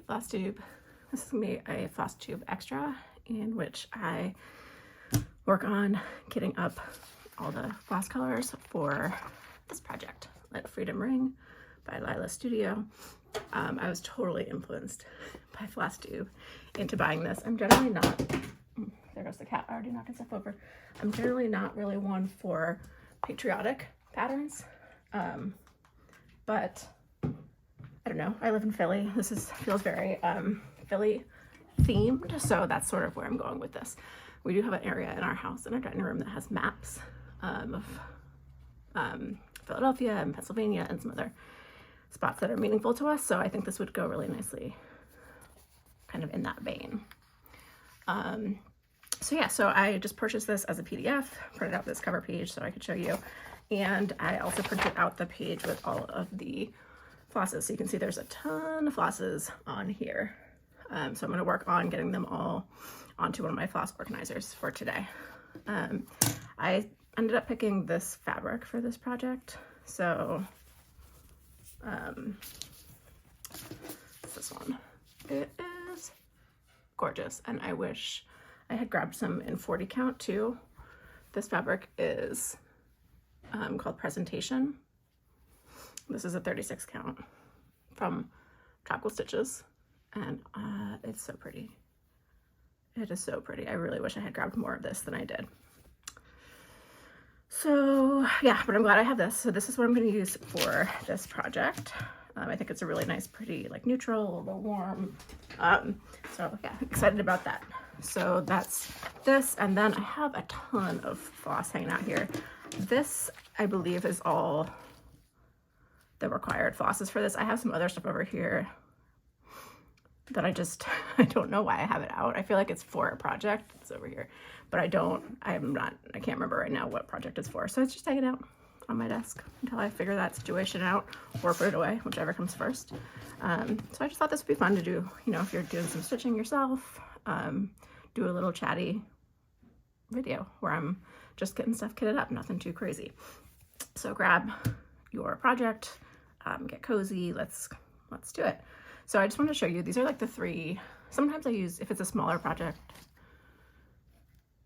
Flosstube. This is gonna be a Flosstube extra in which I work on getting up all the floss colors for this project, Let Freedom Ring by Lila Studio. I was totally influenced by Flosstube into buying this. I'm generally not, there goes the cat, already knocking stuff over. I'm generally not really one for patriotic patterns, but I don't know, I live in Philly. This feels very Philly themed, so that's sort of where I'm going with this. We do have an area in our house, in our dining room, that has maps of Philadelphia and Pennsylvania and some other spots that are meaningful to us, so I think this would go really nicely kind of in that vein. So yeah, so I just purchased this as a PDF, printed out this cover page so I could show you, and I also printed out the page with all of the flosses, so you can see there's a ton of flosses on here. So I'm going to work on getting them all onto one of my floss organizers for today. I ended up picking this fabric for this project, so this one. It is gorgeous, and I wish I had grabbed some in 40 count too. This fabric is called Presentation. This is a 36 count from Tropical Stitches, and it's so pretty. It is so pretty. I really wish I had grabbed more of this than I did. So yeah, but I'm glad I have this. So this is what I'm going to use for this project. I think it's a really nice, pretty, like neutral, a little warm. So yeah, excited about that. So that's this, and then I have a ton of floss hanging out here. This, I believe, is all the required flosses for this. I have some other stuff over here that I don't know why I have it out. I feel like it's for a project. It's over here, but I can't remember right now what project it's for. So it's just hanging out on my desk until I figure that situation out or put it away, whichever comes first. So I just thought this would be fun to do, you know, if you're doing some stitching yourself, do a little chatty video where I'm just getting stuff kitted up, nothing too crazy. So grab your project, get cozy, let's do it. So I just want to show you, these are like the three, sometimes I use, if it's a smaller project,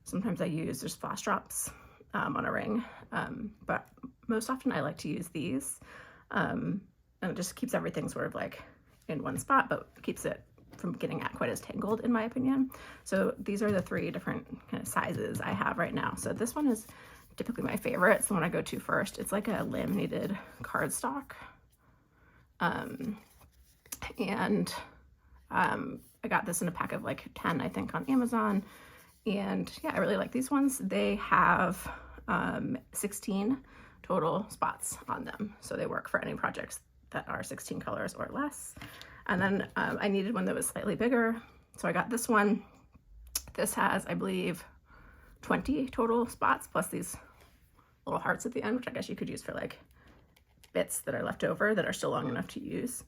sometimes I use just floss drops on a ring, but most often I like to use these, and it just keeps everything sort of like in one spot, but keeps it from getting quite as tangled, in my opinion. So these are the three different kind of sizes I have right now. So this one is typically my favorite. It's the one I go to first. It's like a laminated cardstock. And I got this in a pack of like 10, I think, on Amazon. And yeah, I really like these ones. They have 16 total spots on them. So they work for any projects that are 16 colors or less. And then I needed one that was slightly bigger. So I got this one. This has, I believe, 20 total spots, plus these little hearts at the end, which I guess you could use for like bits that are left over that are still long enough to use.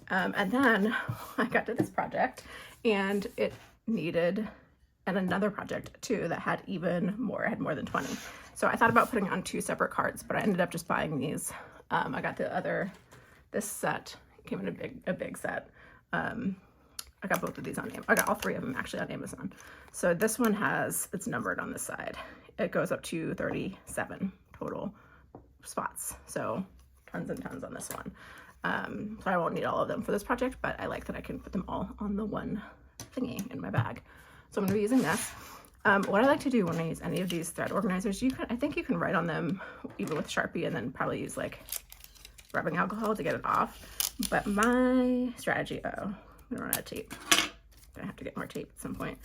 And then I got to this project, and it needed another project too that had even more, had more than 20. So I thought about putting on 2 separate cards, but I ended up just buying these. I got this set came in a big set. I got both of these on Amazon. I got all 3 of them actually on Amazon. So this one it's numbered on this side. It goes up to 37 total spots. So tons and tons on this one. So I won't need all of them for this project, but I like that I can put them all on the one thingy in my bag. So I'm gonna be using this. What I like to do when I use any of these thread organizers, I think you can write on them even with Sharpie and then probably use like rubbing alcohol to get it off. But my strategy, I'm gonna run out of tape. I have to get more tape at some point,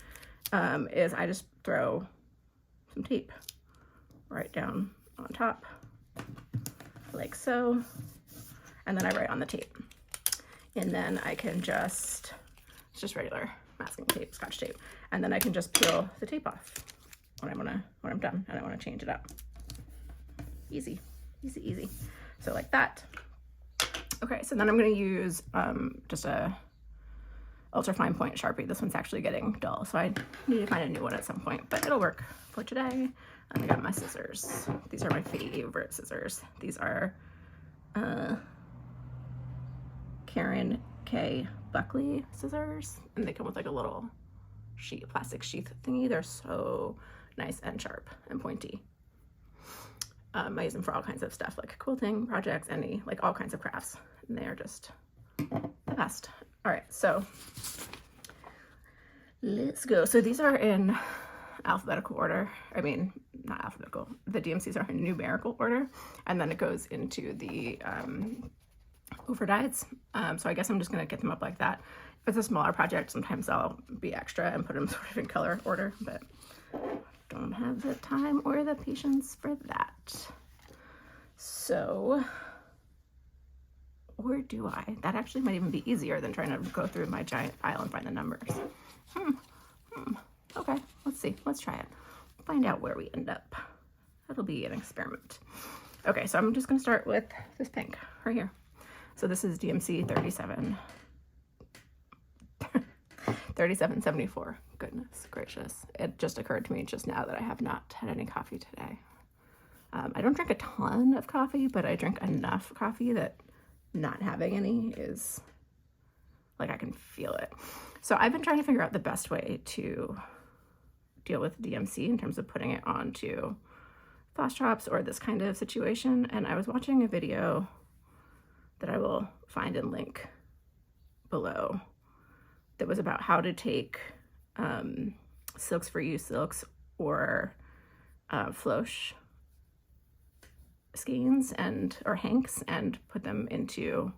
is I just throw some tape right down on top, like so, and then I write on the tape. And then I can it's just regular masking tape, Scotch tape, and then I can just peel the tape off when I'm done and I want to change it up. Easy, easy, easy. So like that. Okay, so then I'm going to use just a ultra fine point Sharpie. This one's actually getting dull, so I need to find a new one at some point, but it'll work for today. And I got my scissors. These are my favorite scissors. These are Karen K. Buckley scissors, and they come with like a little plastic sheath thingy. They're so nice and sharp and pointy. I use them for all kinds of stuff, like quilting projects, like all kinds of crafts, and they are just the best. All right, so let's go. So these are in alphabetical order. I mean, not alphabetical. The DMCs are in numerical order, and then it goes into the overdyes. So I guess I'm just gonna get them up like that. If it's a smaller project, sometimes I'll be extra and put them sort of in color order, but don't have the time or the patience for that. So, or do I? That actually might even be easier than trying to go through my giant file and find the numbers. Okay, let's see. Let's try it. Find out where we end up. That'll be an experiment. Okay, so I'm just going to start with this pink right here. So this is DMC 3774. Goodness gracious. It just occurred to me just now that I have not had any coffee today. I don't drink a ton of coffee, but I drink enough coffee that not having any is like I can feel it. So I've been trying to figure out the best way to deal with DMC in terms of putting it onto floss drops or this kind of situation. And I was watching a video that I will find and link below that was about how to take Silks for You silks or Floss skeins or hanks and put them into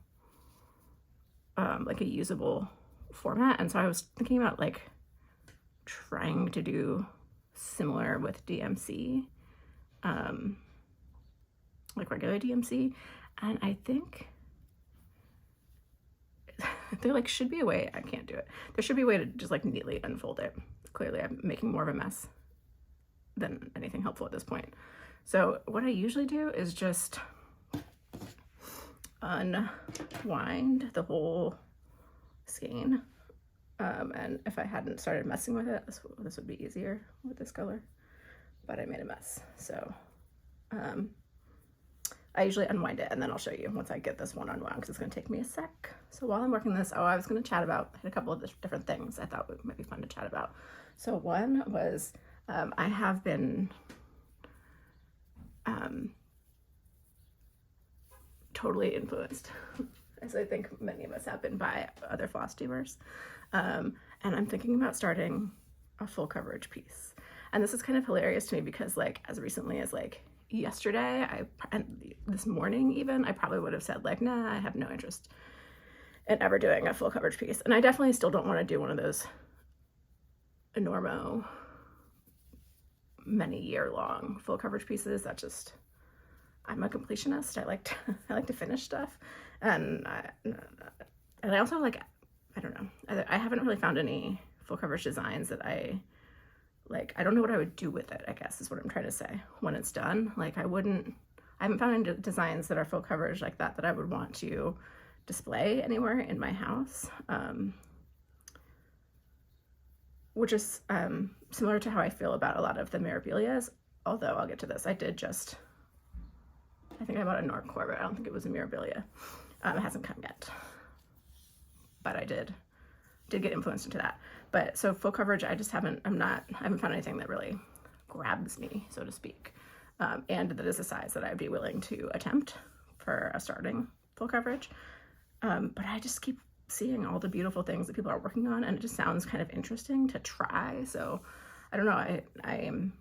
like a usable format. And so I was thinking about like trying to do similar with DMC, like regular DMC, and I think there like should be a way, I can't do it, there should be a way to just like neatly unfold it. Clearly I'm making more of a mess than anything helpful at this point. So what I usually do is just unwind the whole skein. And if I hadn't started messing with it, this would be easier with this color, but I made a mess. So I usually unwind it and then I'll show you once I get this one unwound because it's going to take me a sec. So while I'm working this, I was going to chat about a couple of different things I thought might be fun to chat about. So one was I have been totally influenced, as I think many of us have been, by other Flosstubers. And I'm thinking about starting a full coverage piece. And this is kind of hilarious to me because like as recently as like yesterday, and this morning even, I probably would have said like, nah, I have no interest in ever doing a full coverage piece. And I definitely still don't want to do one of those enormo many year long full coverage pieces. That just, I'm a completionist. I like to finish stuff. And I also like, I don't know, I haven't really found any full coverage designs that I like. I don't know what I would do with it, I guess is what I'm trying to say when it's done. Like I haven't found any designs that are full coverage like that I would want to display anywhere in my house. Which is similar to how I feel about a lot of the Mirabilias, although I'll get to this. I think I bought a Normcore, but I don't think it was a Mirabilia. It hasn't come yet, but I did get influenced into that. But so full coverage, I haven't found anything that really grabs me, so to speak, and that is a size that I'd be willing to attempt for a starting full coverage. But I just keep seeing all the beautiful things that people are working on, and it just sounds kind of interesting to try. So I don't know, I am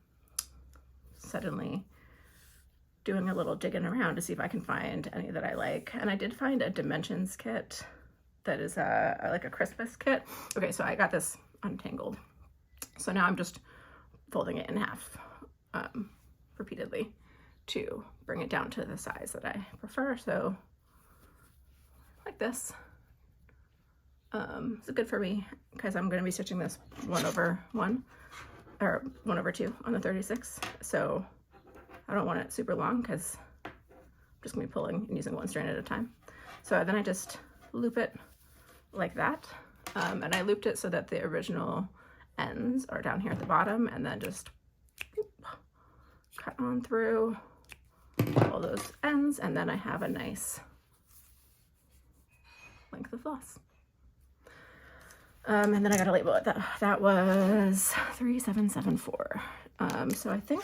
suddenly doing a little digging around to see if I can find any that I like. And I did find a dimensions kit that is like a Christmas kit. Okay, so I got this untangled. So now I'm just folding it in half repeatedly to bring it down to the size that I prefer. So like this. It's good for me because I'm going to be stitching this 1/1 or 1/2 on the 36. So I don't want it super long because I'm just going to be pulling and using one strand at a time. So then I just loop it like that. And I looped it so that the original ends are down here at the bottom, and then just cut on through all those ends, and then I have a nice length of floss. And then I got to label it. That was 3774. So I think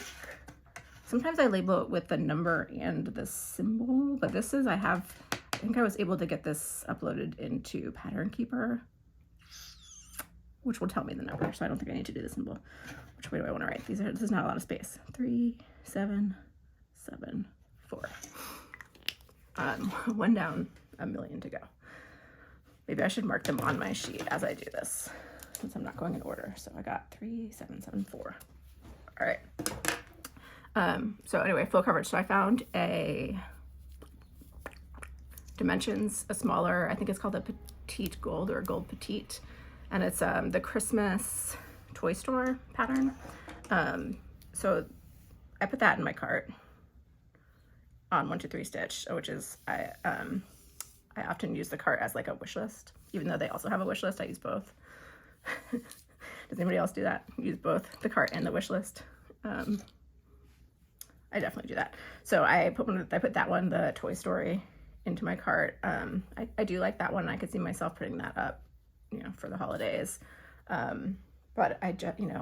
sometimes I label it with the number and the symbol, but this is, I think I was able to get this uploaded into Pattern Keeper, which will tell me the number. So I don't think I need to do the symbol. Which way do I want to write? This is not a lot of space. 3774. One down, a million to go. Maybe I should mark them on my sheet as I do this, since I'm not going in order. So I got 3774. All right. So anyway, full coverage. So I found a dimensions, a smaller, I think it's called a petite gold or gold petite. And it's the Christmas toy store pattern. So I put that in my cart on 1 2 3 Stitch, which is, I often use the cart as like a wish list, even though they also have a wish list. I use both. Does anybody else do that? Use both the cart and the wish list? I definitely do that. So I put that one, the Toy Story, into my cart. I do like that one. I could see myself putting that up, you know, for the holidays. But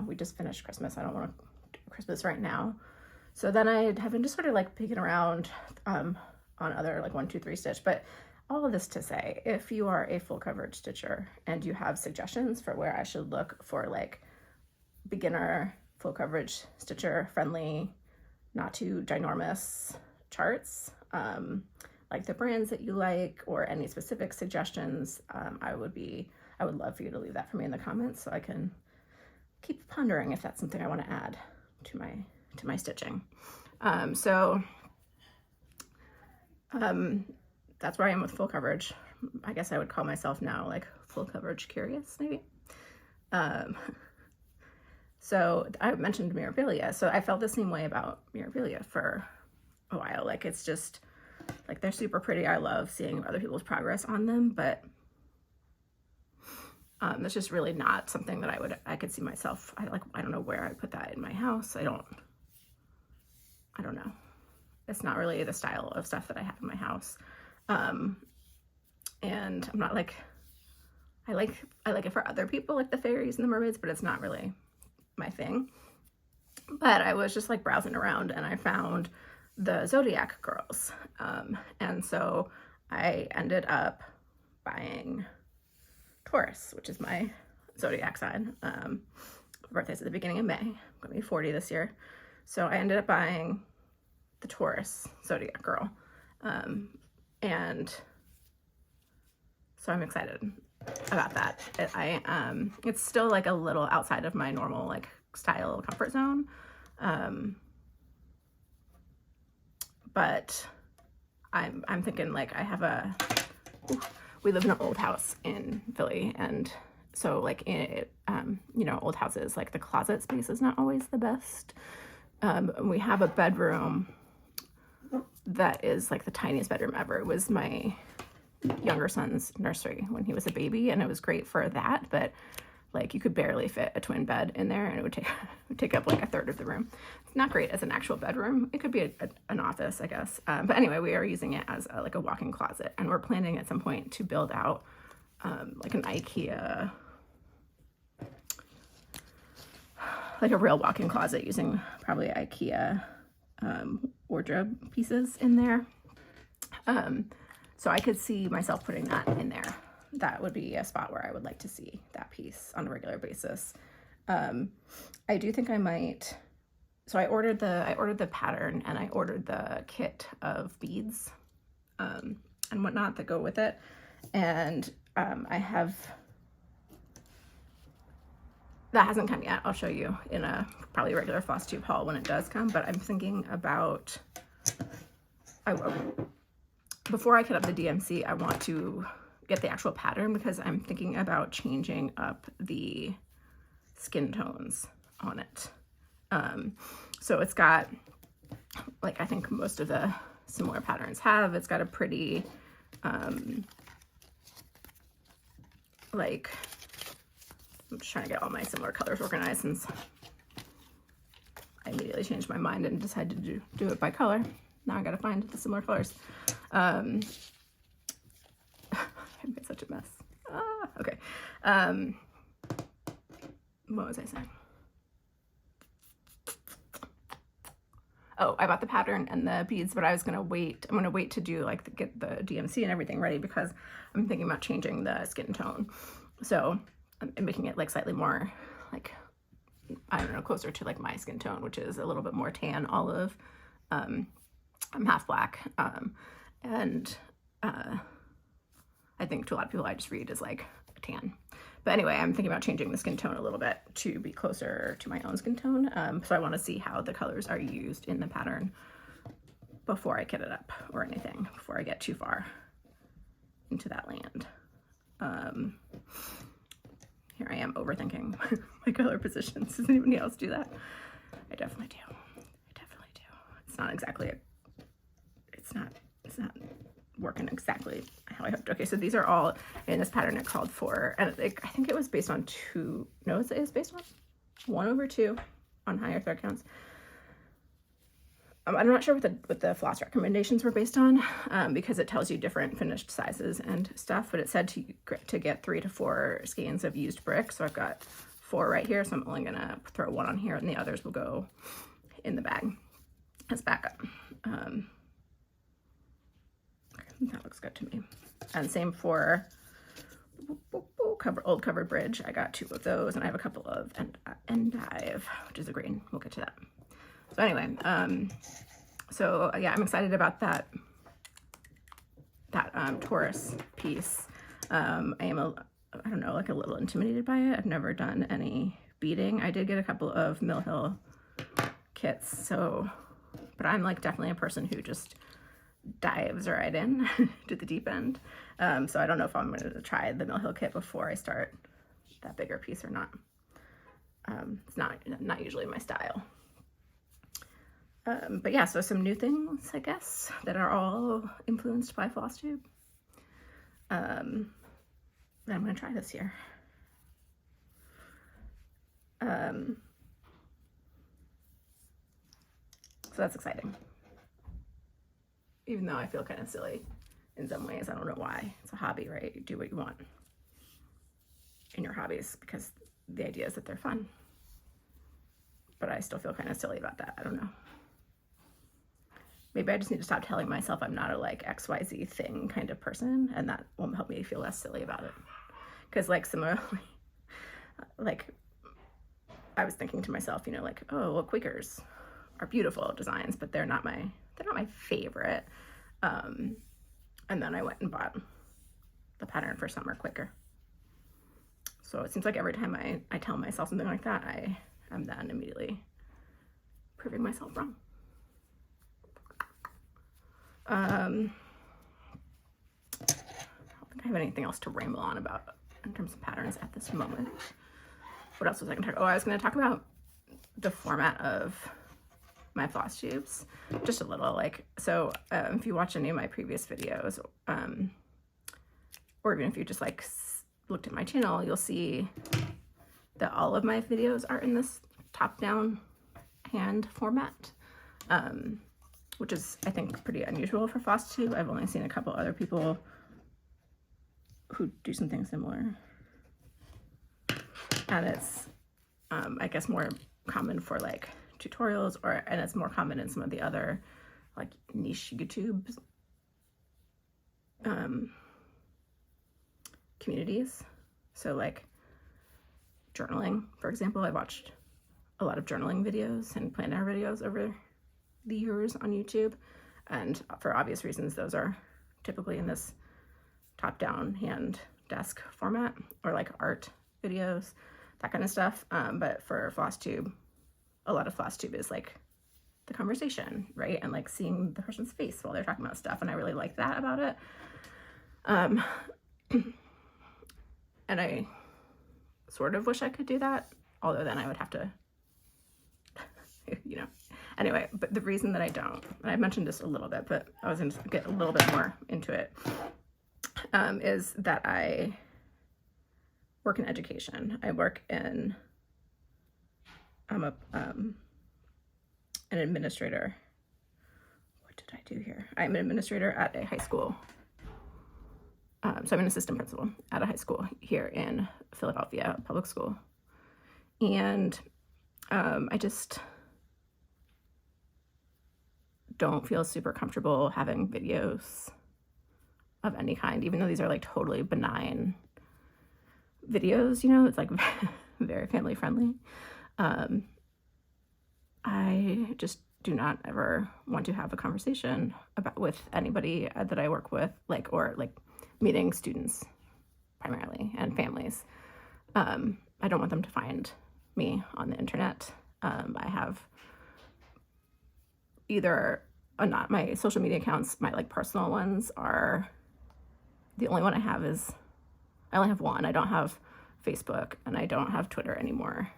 we just finished Christmas. I don't want to do Christmas right now. So then I have been just sort of like peeking around on other like 1 2 3 Stitch. But all of this to say, if you are a full coverage stitcher and you have suggestions for where I should look for like beginner full coverage stitcher friendly, not too ginormous charts, like the brands that you like or any specific suggestions, I would love for you to leave that for me in the comments so I can keep pondering if that's something I want to add to my stitching. That's where I am with full coverage. I guess I would call myself now like full coverage curious, maybe. So I mentioned Mirabilia. So I felt the same way about Mirabilia for a while. Like it's just like they're super pretty. I love seeing other people's progress on them, but that's just really not something that I could see myself. I don't know where I put that in my house. I don't know. It's not really the style of stuff that I have in my house. And I'm not like, I like it for other people, like the fairies and the mermaids, but it's not really my thing. But I was just like browsing around and I found the Zodiac girls. And so I ended up buying Taurus, which is my Zodiac sign. Birthday's at the beginning of May. I'm gonna be 40 this year. So I ended up buying the Taurus Zodiac girl. And so I'm excited about that. It's still like a little outside of my normal like style comfort zone. But I'm thinking like we live in an old house in Philly, and so like old houses, like the closet space is not always the best. We have a bedroom that is like the tiniest bedroom ever. It was my younger son's nursery when he was a baby, and it was great for that, but like you could barely fit a twin bed in there, and it would take up like a third of the room. It's not great as an actual bedroom. It could be an office, I guess. But anyway, we are using it as like a walk-in closet, and we're planning at some point to build out like an IKEA, like a real walk-in closet using probably IKEA wardrobe pieces in there. So I could see myself putting that in there. That would be a spot where I would like to see that piece on a regular basis. I do think I might. So I ordered the pattern, and I ordered the kit of beads and whatnot that go with it. And I have, that hasn't come yet. I'll show you in a probably regular Flosstube haul when it does come. But I'm thinking about, before I cut up the DMC, I want to get the actual pattern because I'm thinking about changing up the skin tones on it. So it's got, like I think most of the similar patterns have, it's got a pretty, like, I'm just trying to get all my similar colors organized since I immediately changed my mind and decided to do it by color. Now I gotta find the similar colors. I made such a mess. Okay. what was I saying? Oh, I bought the pattern and the beads, but I was going to wait. I'm going to wait to do like get the DMC and everything ready because I'm thinking about changing the skin tone. So I'm making it like slightly more like, I don't know, closer to like my skin tone, which is a little bit more tan olive. I'm half black. And I think to a lot of people I just read as like a tan. But anyway, I'm thinking about changing the skin tone a little bit to be closer to my own skin tone. So I want to see how the colors are used in the pattern before I kit it up or anything, before I get too far into that land. Here I am overthinking my color positions. Does anybody else do that? I definitely do. I definitely do. It's not exactly it's not working exactly how I hoped. Okay, so these are all in this pattern it called for, and I think it was based on it is based on 1/2 on higher thread counts. I'm not sure what the floss recommendations were based on, because it tells you different finished sizes and stuff, but it said to get 3 to 4 skeins of used brick. So I've got 4 right here, so I'm only gonna throw 1 on here and the others will go in the bag as backup. That looks good to me. And same for old covered bridge. I got 2 of those, and I have a couple of endive, which is a green. We'll get to that. So anyway, so yeah, I'm excited about that Taurus piece. I don't know, like a little intimidated by it. I've never done any beading. I did get a couple of Mill Hill kits, but I'm like definitely a person who just dives right in to the deep end. So I don't know if I'm going to try the Mill Hill kit before I start that bigger piece or not. It's not usually my style. But yeah, so some new things, I guess, that are all influenced by Flosstube. That I'm going to try this year. So that's exciting. Even though I feel kind of silly in some ways. I don't know why. It's a hobby, right? You do what you want in your hobbies because the idea is that they're fun. But I still feel kind of silly about that. I don't know. Maybe I just need to stop telling myself I'm not a like XYZ thing kind of person, and that will help me feel less silly about it. Because like similarly, like I was thinking to myself, you know, like, oh, well, Quakers are beautiful designs, but they're not my favorite. And then I went and bought the pattern for summer Quaker. So it seems like every time I tell myself something like that, I'm then immediately proving myself wrong. I don't think I have anything else to ramble on about in terms of patterns at this moment. What else was I going to talk about? Oh, I was going to talk about the format of my floss tubes, just a little, like, so if you watch any of my previous videos, or even if you just like looked at my channel, you'll see that all of my videos are in this top-down hand format, which is, I think, pretty unusual for Flosstube. I've only seen a couple other people who do something similar. And it's, I guess, more common for like tutorials, and it's more common in some of the other like niche YouTube communities. So like journaling, for example. I watched a lot of journaling videos and planner videos over the years on YouTube, and for obvious reasons those are typically in this top-down hand desk format, or like art videos, that kind of stuff. But for Flosstube, a lot of Flosstube is like the conversation, right? And like seeing the person's face while they're talking about stuff, and I really like that about it. And I sort of wish I could do that, although then I would have to, you know. Anyway, but the reason that I don't, and I mentioned this a little bit, but I was going to get a little bit more into it, is that I work in education. I work in, I'm an administrator. What did I do here? I'm an administrator at a high school. So I'm an assistant principal at a high school here in Philadelphia public school. And I just don't feel super comfortable having videos of any kind, even though these are like totally benign videos, you know, it's like very family friendly. I just do not ever want to have a conversation with anybody that I work with, or meeting students primarily and families. I don't want them to find me on the internet. I have either not my social media accounts, my personal ones are the only one I have is, I only have one. I don't have Facebook and I don't have Twitter anymore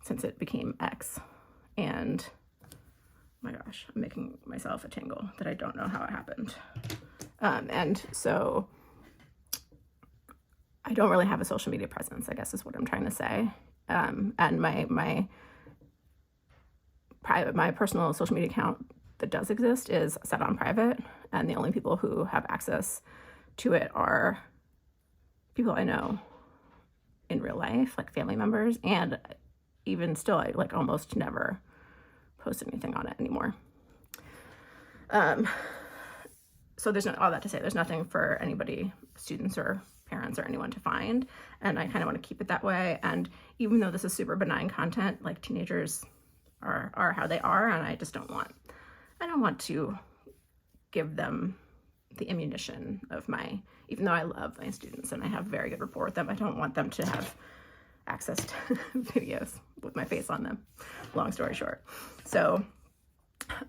since it became X. And oh my gosh, I'm making myself a tangle that I don't know how it happened. And so I don't really have a social media presence, I guess is what I'm trying to say. And my personal social media account that does exist is set on private, and the only people who have access to it are people I know in real life, like family members, and even still, I almost never post anything on it anymore. So there's all that to say, there's nothing for anybody, students or parents or anyone to find, and I kind of want to keep it that way. And even though this is super benign content, teenagers are how they are, and I don't want to give them the ammunition of even though I love my students and I have very good rapport with them, I don't want them to have access to videos with my face on them, long story short. So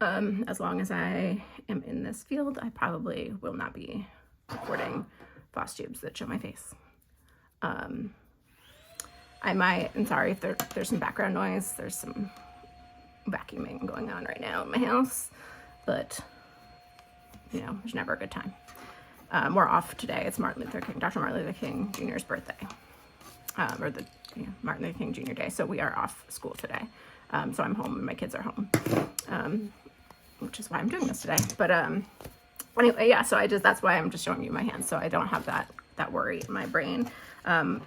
as long as I am in this field, I probably will not be recording Flosstubes that show my face. I might, and sorry if there's some background noise, there's some vacuuming going on right now in my house, but there's never a good time. We're off today. It's Dr. Martin Luther King Jr.'s birthday, or the Martin Luther King Jr. Day. So we are off school today. So I'm home and my kids are home, which is why I'm doing this today. But anyway, yeah. So that's why I'm just showing you my hands, so I don't have that worry in my brain. I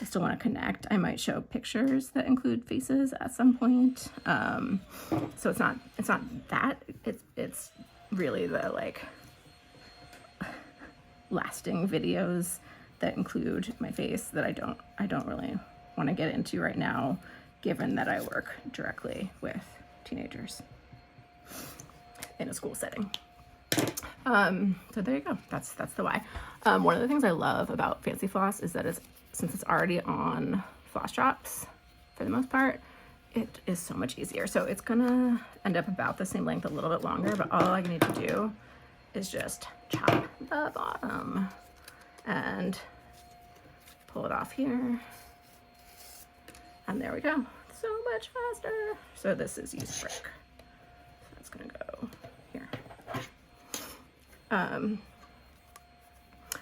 still want to connect. I might show pictures that include faces at some point. So it's not that. It's really the lasting videos that include my face that I don't really want to get into right now, given that I work directly with teenagers in a school setting. So there you go. That's the why. One of the things I love about Fancy Floss is that since it's already on Floss Drops for the most part, it is so much easier. So it's gonna end up about the same length, a little bit longer, but all I need to do is just chop the bottom and pull it off here. And there we go. So much faster. So this is used brick. So it's gonna go here.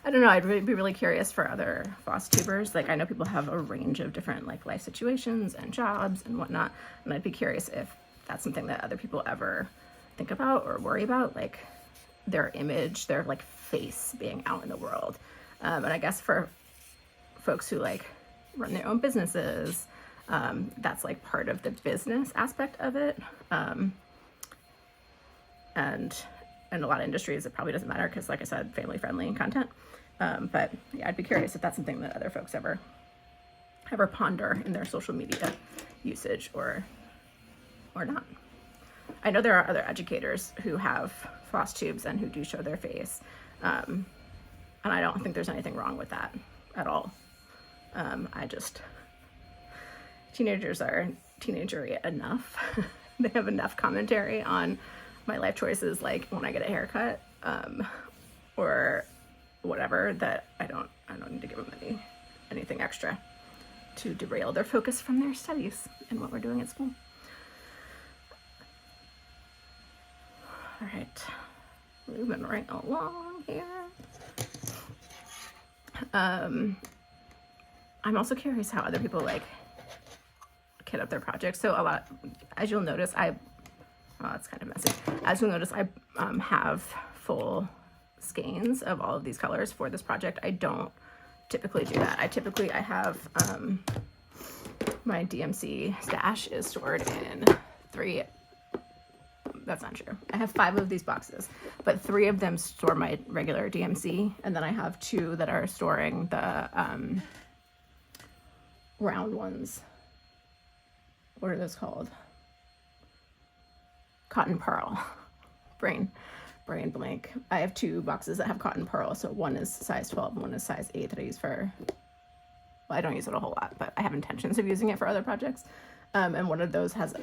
I don't know, I'd be really curious for other Flosstubers. I know people have a range of different life situations and jobs and whatnot, and I'd be curious if that's something that other people ever think about or worry about, their image, their face being out in the world. And I guess for folks who run their own businesses, that's part of the business aspect of it. And in a lot of industries, it probably doesn't matter because, like I said, family-friendly content. But yeah, I'd be curious if that's something that other folks ever ponder in their social media usage or not. I know there are other educators who have Flosstubes and who do show their face. And I don't think there's anything wrong with that at all. Teenagers are teenagery enough. They have enough commentary on my life choices, when I get a haircut, or whatever, that I don't need to give them anything extra to derail their focus from their studies and what we're doing at school. All right, moving right along here. I'm also curious how other people kit up their projects. So a lot, as you'll notice, it's kind of messy. As you'll notice, I have full skeins of all of these colors for this project. I don't typically do that. I have my DMC stash is stored in 3. That's not true. I have 5 of these boxes, but 3 of them store my regular DMC, and then I have 2 that are storing the round ones. What are those called? Cotton pearl. Brain blank. I have 2 boxes that have cotton pearl, so one is size 12 and one is size 8 that I use for, well, I don't use it a whole lot, but I have intentions of using it for other projects. And one of those has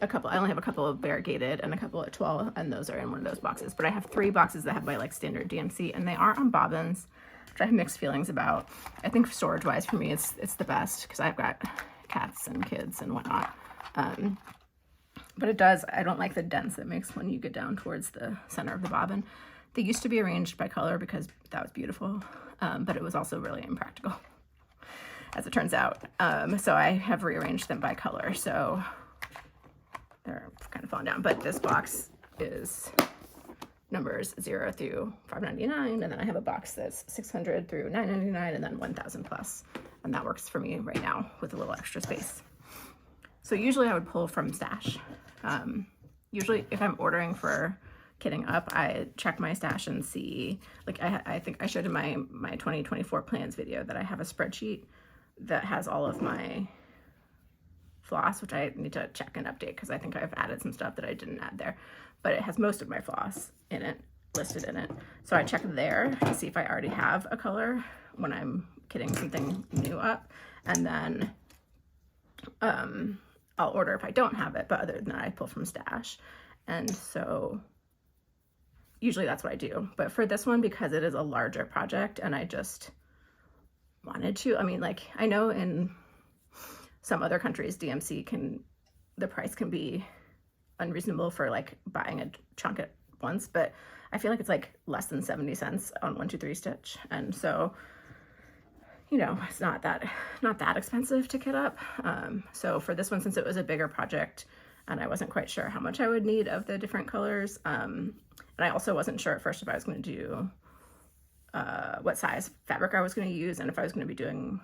a couple, I only have a couple of variegated and a couple of 12, and those are in one of those boxes. But I have 3 boxes that have my like standard DMC, and they are on bobbins, which I have mixed feelings about. I think storage wise for me, it's the best because I've got cats and kids and whatnot. But it does, I don't like the dents it makes when you get down towards the center of the bobbin. They used to be arranged by color because that was beautiful, but it was also really impractical, as it turns out. So I have rearranged them by color, so they're kind of falling down. But this box is numbers 0 through $5.99, and then I have a box that's 600 through $9.99, and then 1,000 plus, and that works for me right now with a little extra space. So usually I would pull from stash. Usually if I'm ordering for kitting up, I check my stash and see, like I think I showed in my 2024 plans video that I have a spreadsheet that has all of my floss, which I need to check and update because I think I've added some stuff that I didn't add there, but it has most of my floss in it, listed in it. So I check there to see if I already have a color when I'm kitting something new up, and then I'll order if I don't have it, but other than that, I pull from stash. And so usually that's what I do. But for this one, because it is a larger project and I just wanted to, I mean, like, I know in some other countries, DMC the price can be unreasonable for like buying a chunk at once, but I feel like it's like less than 70 cents on 1, 2, 3 stitch. And so, you know, it's not that expensive to kit up. So for this one, since it was a bigger project and I wasn't quite sure how much I would need of the different colors, and I also wasn't sure at first if I was going to do what size fabric I was going to use and if I was going to be doing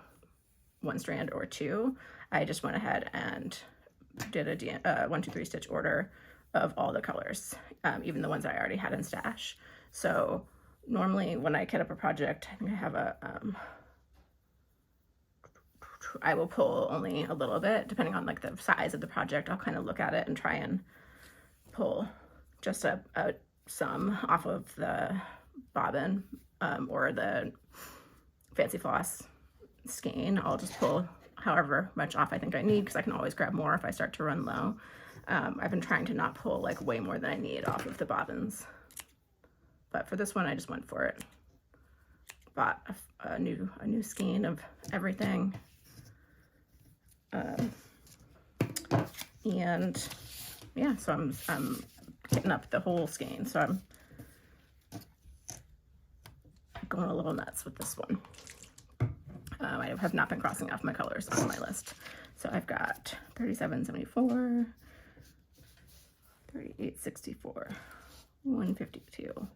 1 strand or 2, I just went ahead and did a 1, 2, 3 stitch order of all the colors, even the ones I already had in stash. So normally when I kit up a project, I think I have I will pull only a little bit depending on like the size of the project. I'll kind of look at it and try and pull just a sum off of the bobbin or the fancy floss skein. I'll just pull however much off I think I need because I can always grab more if I start to run low. I've been trying to not pull like way more than I need off of the bobbins, but for this one I just went for it. Bought a new skein of everything. And yeah, so I'm getting up the whole skein, so I'm going a little nuts with this one. I have not been crossing off my colors on my list. So I've got 37.74, 38.64, 152,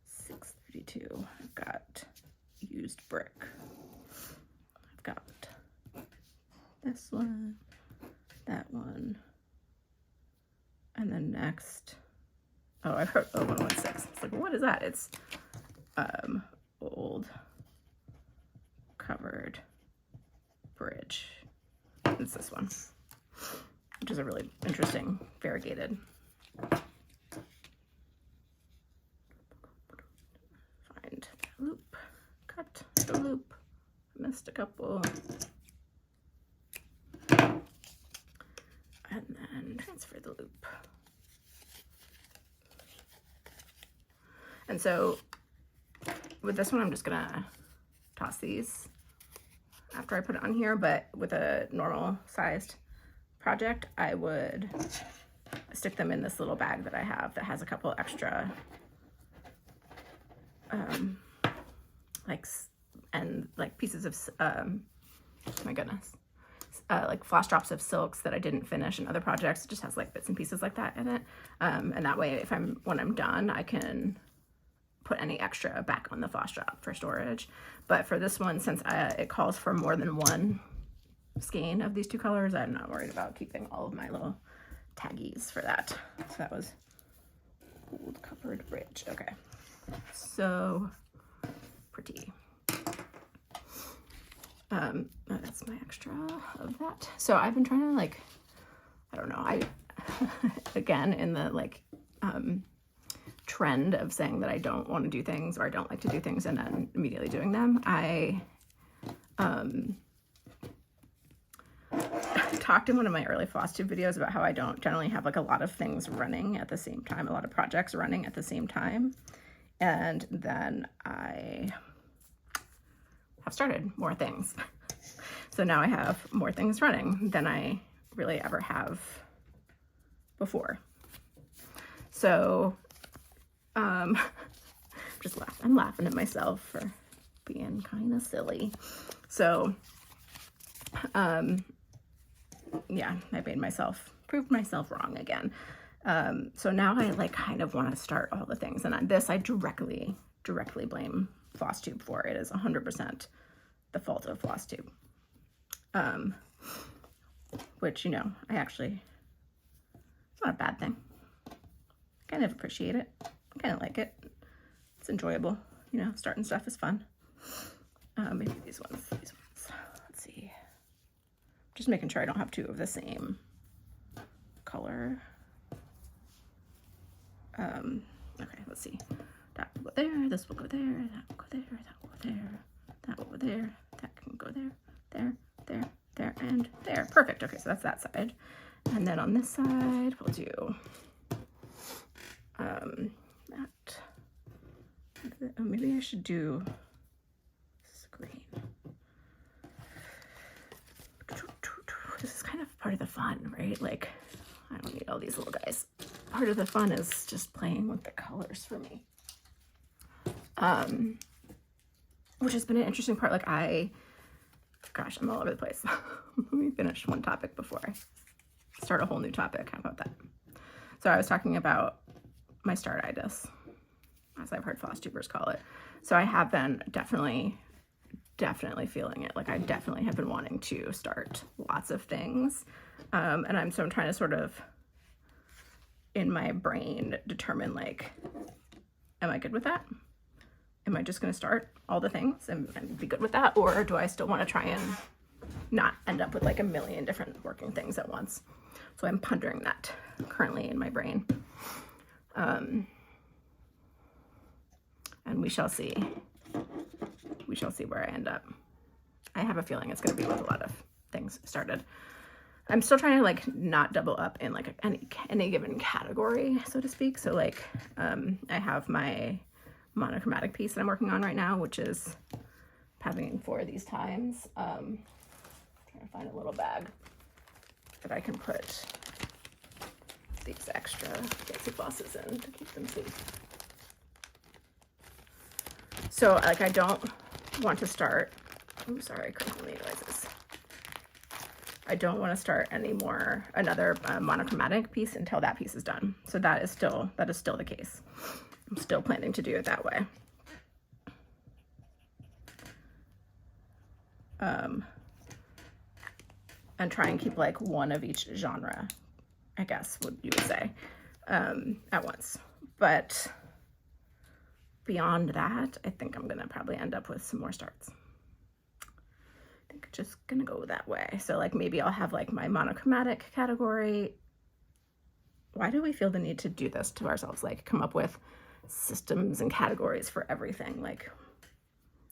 632. I've got used brick. I've got this one, that one, and then next, oh, I heard 116. It's like, what is that? It's old covered bridge. It's this one, which is a really interesting variegated. Find the loop, cut the loop, missed a couple. And then transfer the loop. And so with this one, I'm just gonna toss these after I put it on here, but with a normal sized project, I would stick them in this little bag that I have that has a couple extra like pieces of my goodness, like floss drops of silks that I didn't finish in other projects. It just has like bits and pieces like that in it, and that way when I'm done, I can put any extra back on the Floss drop for storage. But for this one, since it calls for more than one skein of these two colors, I'm not worried about keeping all of my little taggies for that. So that was gold covered bridge. Okay, so pretty. That's my extra of that. So I've been trying to, like, I don't know, again, in the like trend of saying that I don't want to do things, or I don't like to do things and then immediately doing them, I talked in one of my early Flosstube videos about how I don't generally have like a lot of things running at the same time, a lot of projects running at the same time. And then I have started more things. So now I have more things running than I really ever have before. So I'm laughing at myself for being kind of silly. So yeah, I proved myself wrong again. So now I like kind of want to start all the things, and I directly blame Flosstube for. It is 100% the fault of Flosstube. Which, you know, it's not a bad thing. I kind of appreciate it. I kind of like it. It's enjoyable. You know, starting stuff is fun. Maybe these ones. Let's see. Just making sure I don't have two of the same color. Okay, let's see. That will go there, this will go there, that will go there, that will go there, that will go there, that can go there, there, there, there, and there. Perfect. Okay, so that's that side. And then on this side, we'll do that. Oh, maybe I should do screen. This is kind of part of the fun, right? Like, I don't need all these little guys. Part of the fun is just playing with the colors for me. Which has been an interesting part. Like gosh, I'm all over the place. Let me finish one topic before I start a whole new topic. How about that? So I was talking about my startitis, as I've heard Flosstubers call it. So I have been definitely feeling it. Like I definitely have been wanting to start lots of things. And I'm trying to sort of, in my brain, determine, like, am I good with that? Am I just going to start all the things and be good with that? Or do I still want to try and not end up with like a million different working things at once? So I'm pondering that currently in my brain. And we shall see. We shall see where I end up. I have a feeling it's going to be with a lot of things started. I'm still trying to like not double up in like any given category, so to speak. So like I have my monochromatic piece that I'm working on right now, which is having 4 of these times. Trying to find a little bag that I can put these extra fancy flosses in to keep them safe. So like I don't want to start, I'm sorry, crinkly noises. I don't want to start another monochromatic piece until that piece is done. So that is still the case. I'm still planning to do it that way. And try and keep like one of each genre, I guess, what you would say, at once. But beyond that, I think I'm gonna probably end up with some more starts. I think it's just gonna go that way. So like maybe I'll have like my monochromatic category. Why do we feel the need to do this to ourselves? Like come up with systems and categories for everything, like,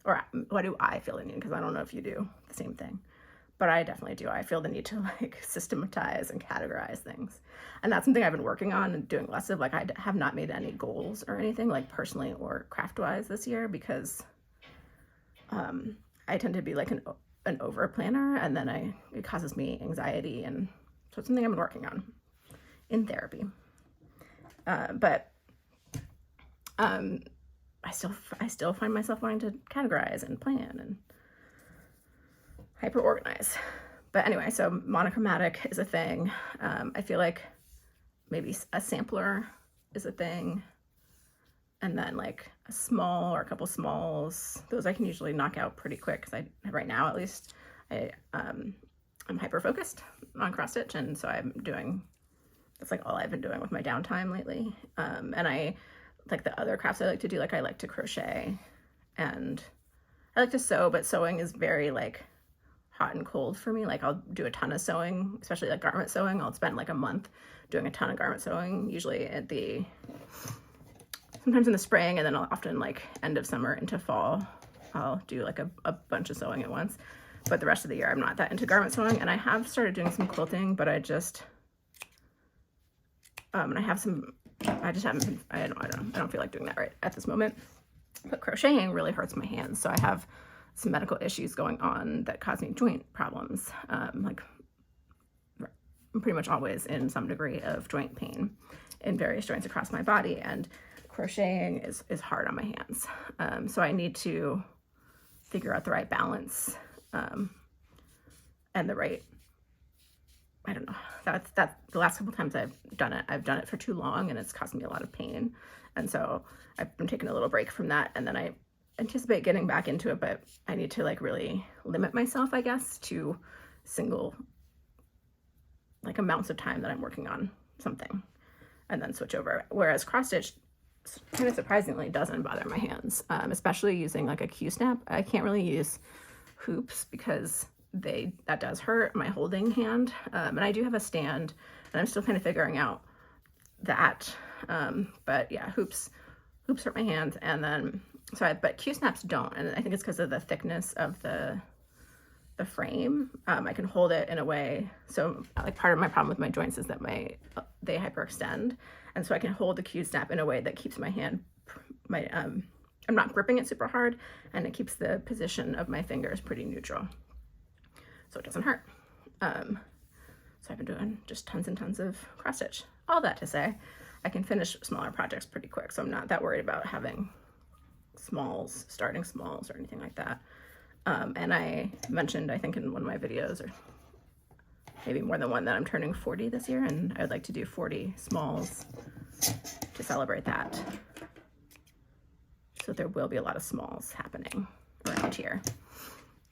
or why do I feel the need? Because I don't know if you do the same thing, but I definitely do. I feel the need to like systematize and categorize things. And that's something I've been working on and doing less of. Like I have not made any goals or anything like personally or craft-wise this year because I tend to be like an over planner, and then it causes me anxiety. And so it's something I've been working on in therapy. But I still find myself wanting to categorize and plan and hyper organize. But anyway, so monochromatic is a thing. I feel like maybe a sampler is a thing. and then like a small or a couple smalls. Those I can usually knock out pretty quick because right now at least I'm hyper focused on cross stitch, and so that's like all I've been doing with my downtime lately. And I like the other crafts I like to do, like I like to crochet and I like to sew, but sewing is very like hot and cold for me. Like I'll do a ton of sewing, especially like garment sewing. I'll spend like a month doing a ton of garment sewing, usually sometimes in the spring, and then I'll often like end of summer into fall, I'll do like a bunch of sewing at once. But the rest of the year I'm not that into garment sewing, and I have started doing some quilting, but I just and I just haven't been, I don't feel like doing that right at this moment. But crocheting really hurts my hands, so I have some medical issues going on that cause me joint problems. Like I'm pretty much always in some degree of joint pain in various joints across my body, and crocheting is hard on my hands. So I need to figure out the right balance and the right, I don't know, that's the last couple times I've done it for too long, and it's caused me a lot of pain. And so I've been taking a little break from that, and then I anticipate getting back into it, but I need to like really limit myself, I guess, to single like amounts of time that I'm working on something and then switch over. Whereas cross stitch kind of surprisingly doesn't bother my hands, especially using like a Q-snap. I can't really use hoops because that does hurt my holding hand. And I do have a stand, and I'm still kind of figuring out that. But yeah, hoops hurt my hands, and then but Q-snaps don't, and I think it's because of the thickness of the frame. I can hold it in a way, so like part of my problem with my joints is that they hyperextend, and so I can hold the Q-snap in a way that keeps my hand, I'm not gripping it super hard, and it keeps the position of my fingers pretty neutral, so it doesn't hurt. So I've been doing just tons and tons of cross stitch. All that to say, I can finish smaller projects pretty quick, so I'm not that worried about having starting smalls or anything like that. And I mentioned, I think in one of my videos, or maybe more than one, that I'm turning 40 this year, and I would like to do 40 smalls to celebrate that. So there will be a lot of smalls happening around here.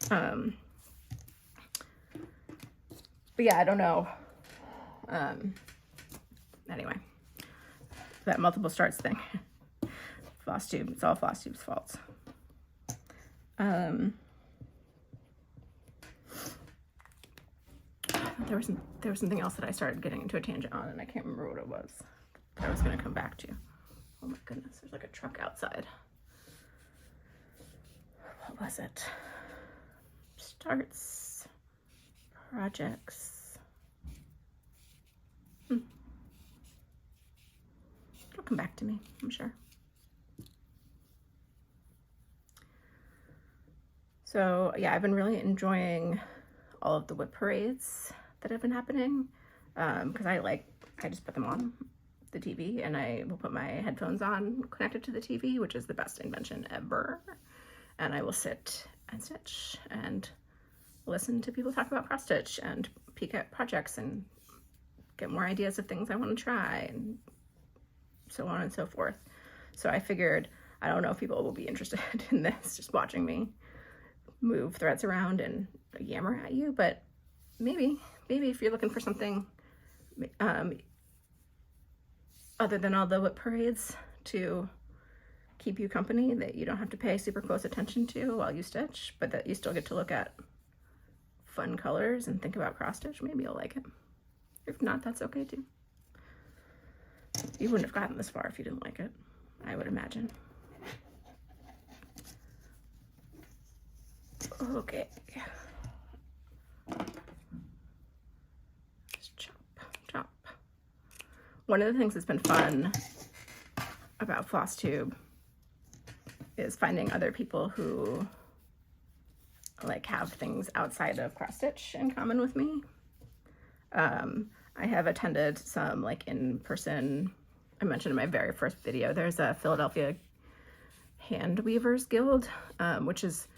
But yeah, I don't know. Anyway, that multiple starts thing. Flosstube, it's all Flosstube's fault. There was something else that I started getting into a tangent on, and I can't remember what it was that I was going to come back to. Oh my goodness, there's like a truck outside. What was it? Starts, projects. It'll come back to me, I'm sure. So yeah, I've been really enjoying all of the whip parades that have been happening, because I just put them on the TV, and I will put my headphones on connected to the TV, which is the best invention ever, and I will sit and stitch and listen to people talk about cross stitch and peek at projects and get more ideas of things I want to try, and so on and so forth. So I figured, I don't know if people will be interested in this, just watching me move threads around and yammer at you, but maybe if you're looking for something other than all the whip parades to keep you company that you don't have to pay super close attention to while you stitch, but that you still get to look at fun colors and think about cross stitch, maybe you'll like it. If not, that's okay too. You wouldn't have gotten this far if you didn't like it, I would imagine. Okay. Just chop. One of the things that's been fun about Flosstube is finding other people who like have things outside of cross stitch in common with me. I have attended some like in-person, I mentioned in my very first video, there's a Philadelphia Hand Weavers Guild, which is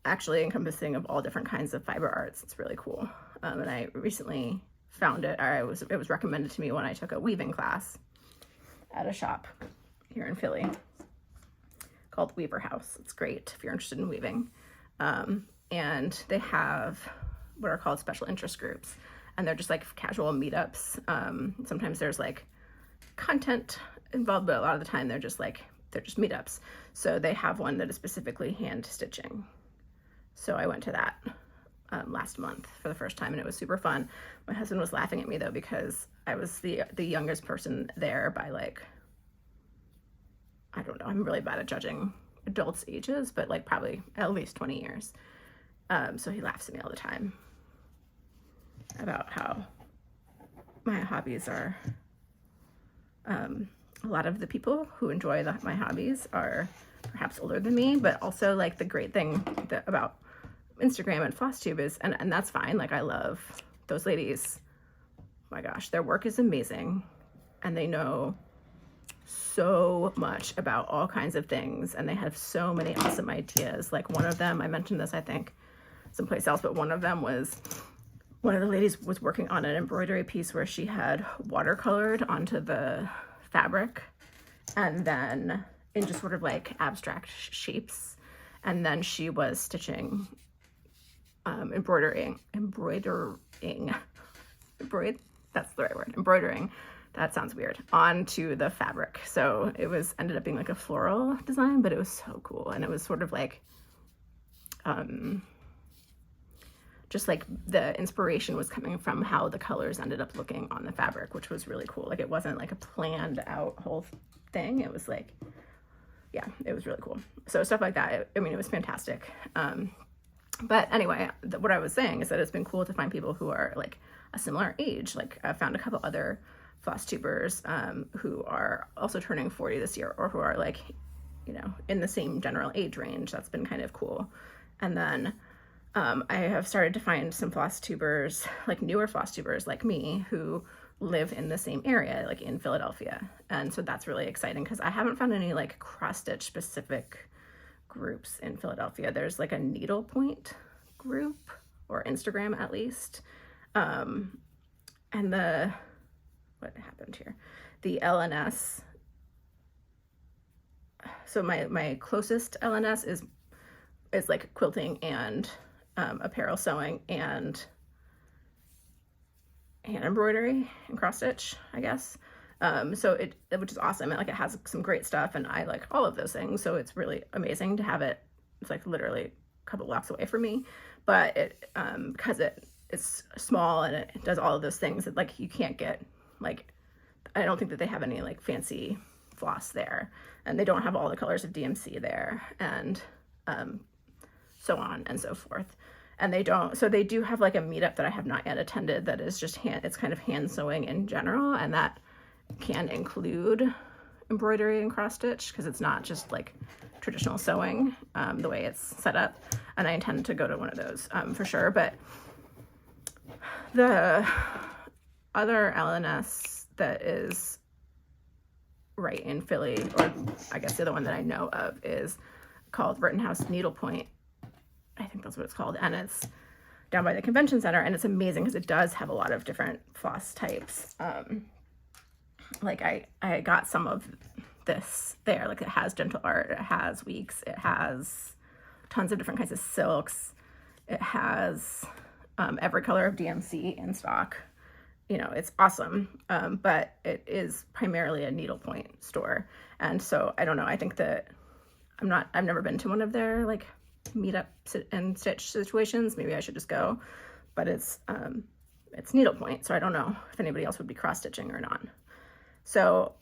actually encompassing of all different kinds of fiber arts. It's really cool. And I recently found it, or it was recommended to me when I took a weaving class at a shop here in Philly called Weaver House. It's great if you're interested in weaving. And they have what are called special interest groups, and they're just like casual meetups. Sometimes there's like content involved, but a lot of the time they're just meetups. So they have one that is specifically hand stitching. So I went to that last month for the first time, and it was super fun. My husband was laughing at me though, because I was the youngest person there by like, I don't know, I'm really bad at judging adults' ages, but like probably at least 20 years. So he laughs at me all the time about how my hobbies are, a lot of the people who enjoy my hobbies are perhaps older than me, but also like the great thing about Instagram and Flosstube is, and that's fine. Like I love those ladies. Oh my gosh, their work is amazing, and they know so much about all kinds of things, and they have so many awesome ideas. Like one of them, I mentioned this I think someplace else, but one of the ladies was working on an embroidery piece where she had watercolored onto the fabric and then in just sort of like abstract shapes, and then she was stitching embroidering, that's the right word, embroidering, that sounds weird, onto the fabric. So it ended up being like a floral design, but it was so cool. And it was sort of like, just like the inspiration was coming from how the colors ended up looking on the fabric, which was really cool. Like it wasn't like a planned out whole thing. It was like, yeah, it was really cool. So stuff like that, I mean, it was fantastic. But anyway, what I was saying is that it's been cool to find people who are like a similar age. Like I found a couple other Flosstubers who are also turning 40 this year, or who are like, you know, in the same general age range. That's been kind of cool. And then I have started to find some Flosstubers, like newer Flosstubers like me, who live in the same area, like in Philadelphia. And so that's really exciting, because I haven't found any like cross stitch specific groups in Philadelphia. There's like a needlepoint group, or Instagram at least. And what happened here? The LNS. So my closest LNS is like quilting and apparel sewing and embroidery and cross stitch, I guess. So which is awesome. And like it has some great stuff, and I like all of those things. So it's really amazing to have it. It's like literally a couple blocks away from me, but it, because it's small and it does all of those things that like you can't get, like, I don't think that they have any like fancy floss there, and they don't have all the colors of DMC there, and so on and so forth. And they do have like a meetup that I have not yet attended that is just it's kind of hand sewing in general, and that can include embroidery and cross stitch, because it's not just like traditional sewing the way it's set up. And I intend to go to one of those for sure. But the other LNS that is right in Philly, or I guess the other one that I know of, is called Rittenhouse Needlepoint. I think that's what it's called. And it's down by the convention center, and it's amazing because it does have a lot of different floss types. Like I got some of this there. Like it has gentle art, it has weeks, it has tons of different kinds of silks, it has every color of DMC in stock. You know, it's awesome. But it is primarily a needlepoint store. And so I don't know, I think that I've never been to one of their like meetup and stitch situations. Maybe I should just go, but it's needlepoint, so I don't know if anybody else would be cross stitching or not. So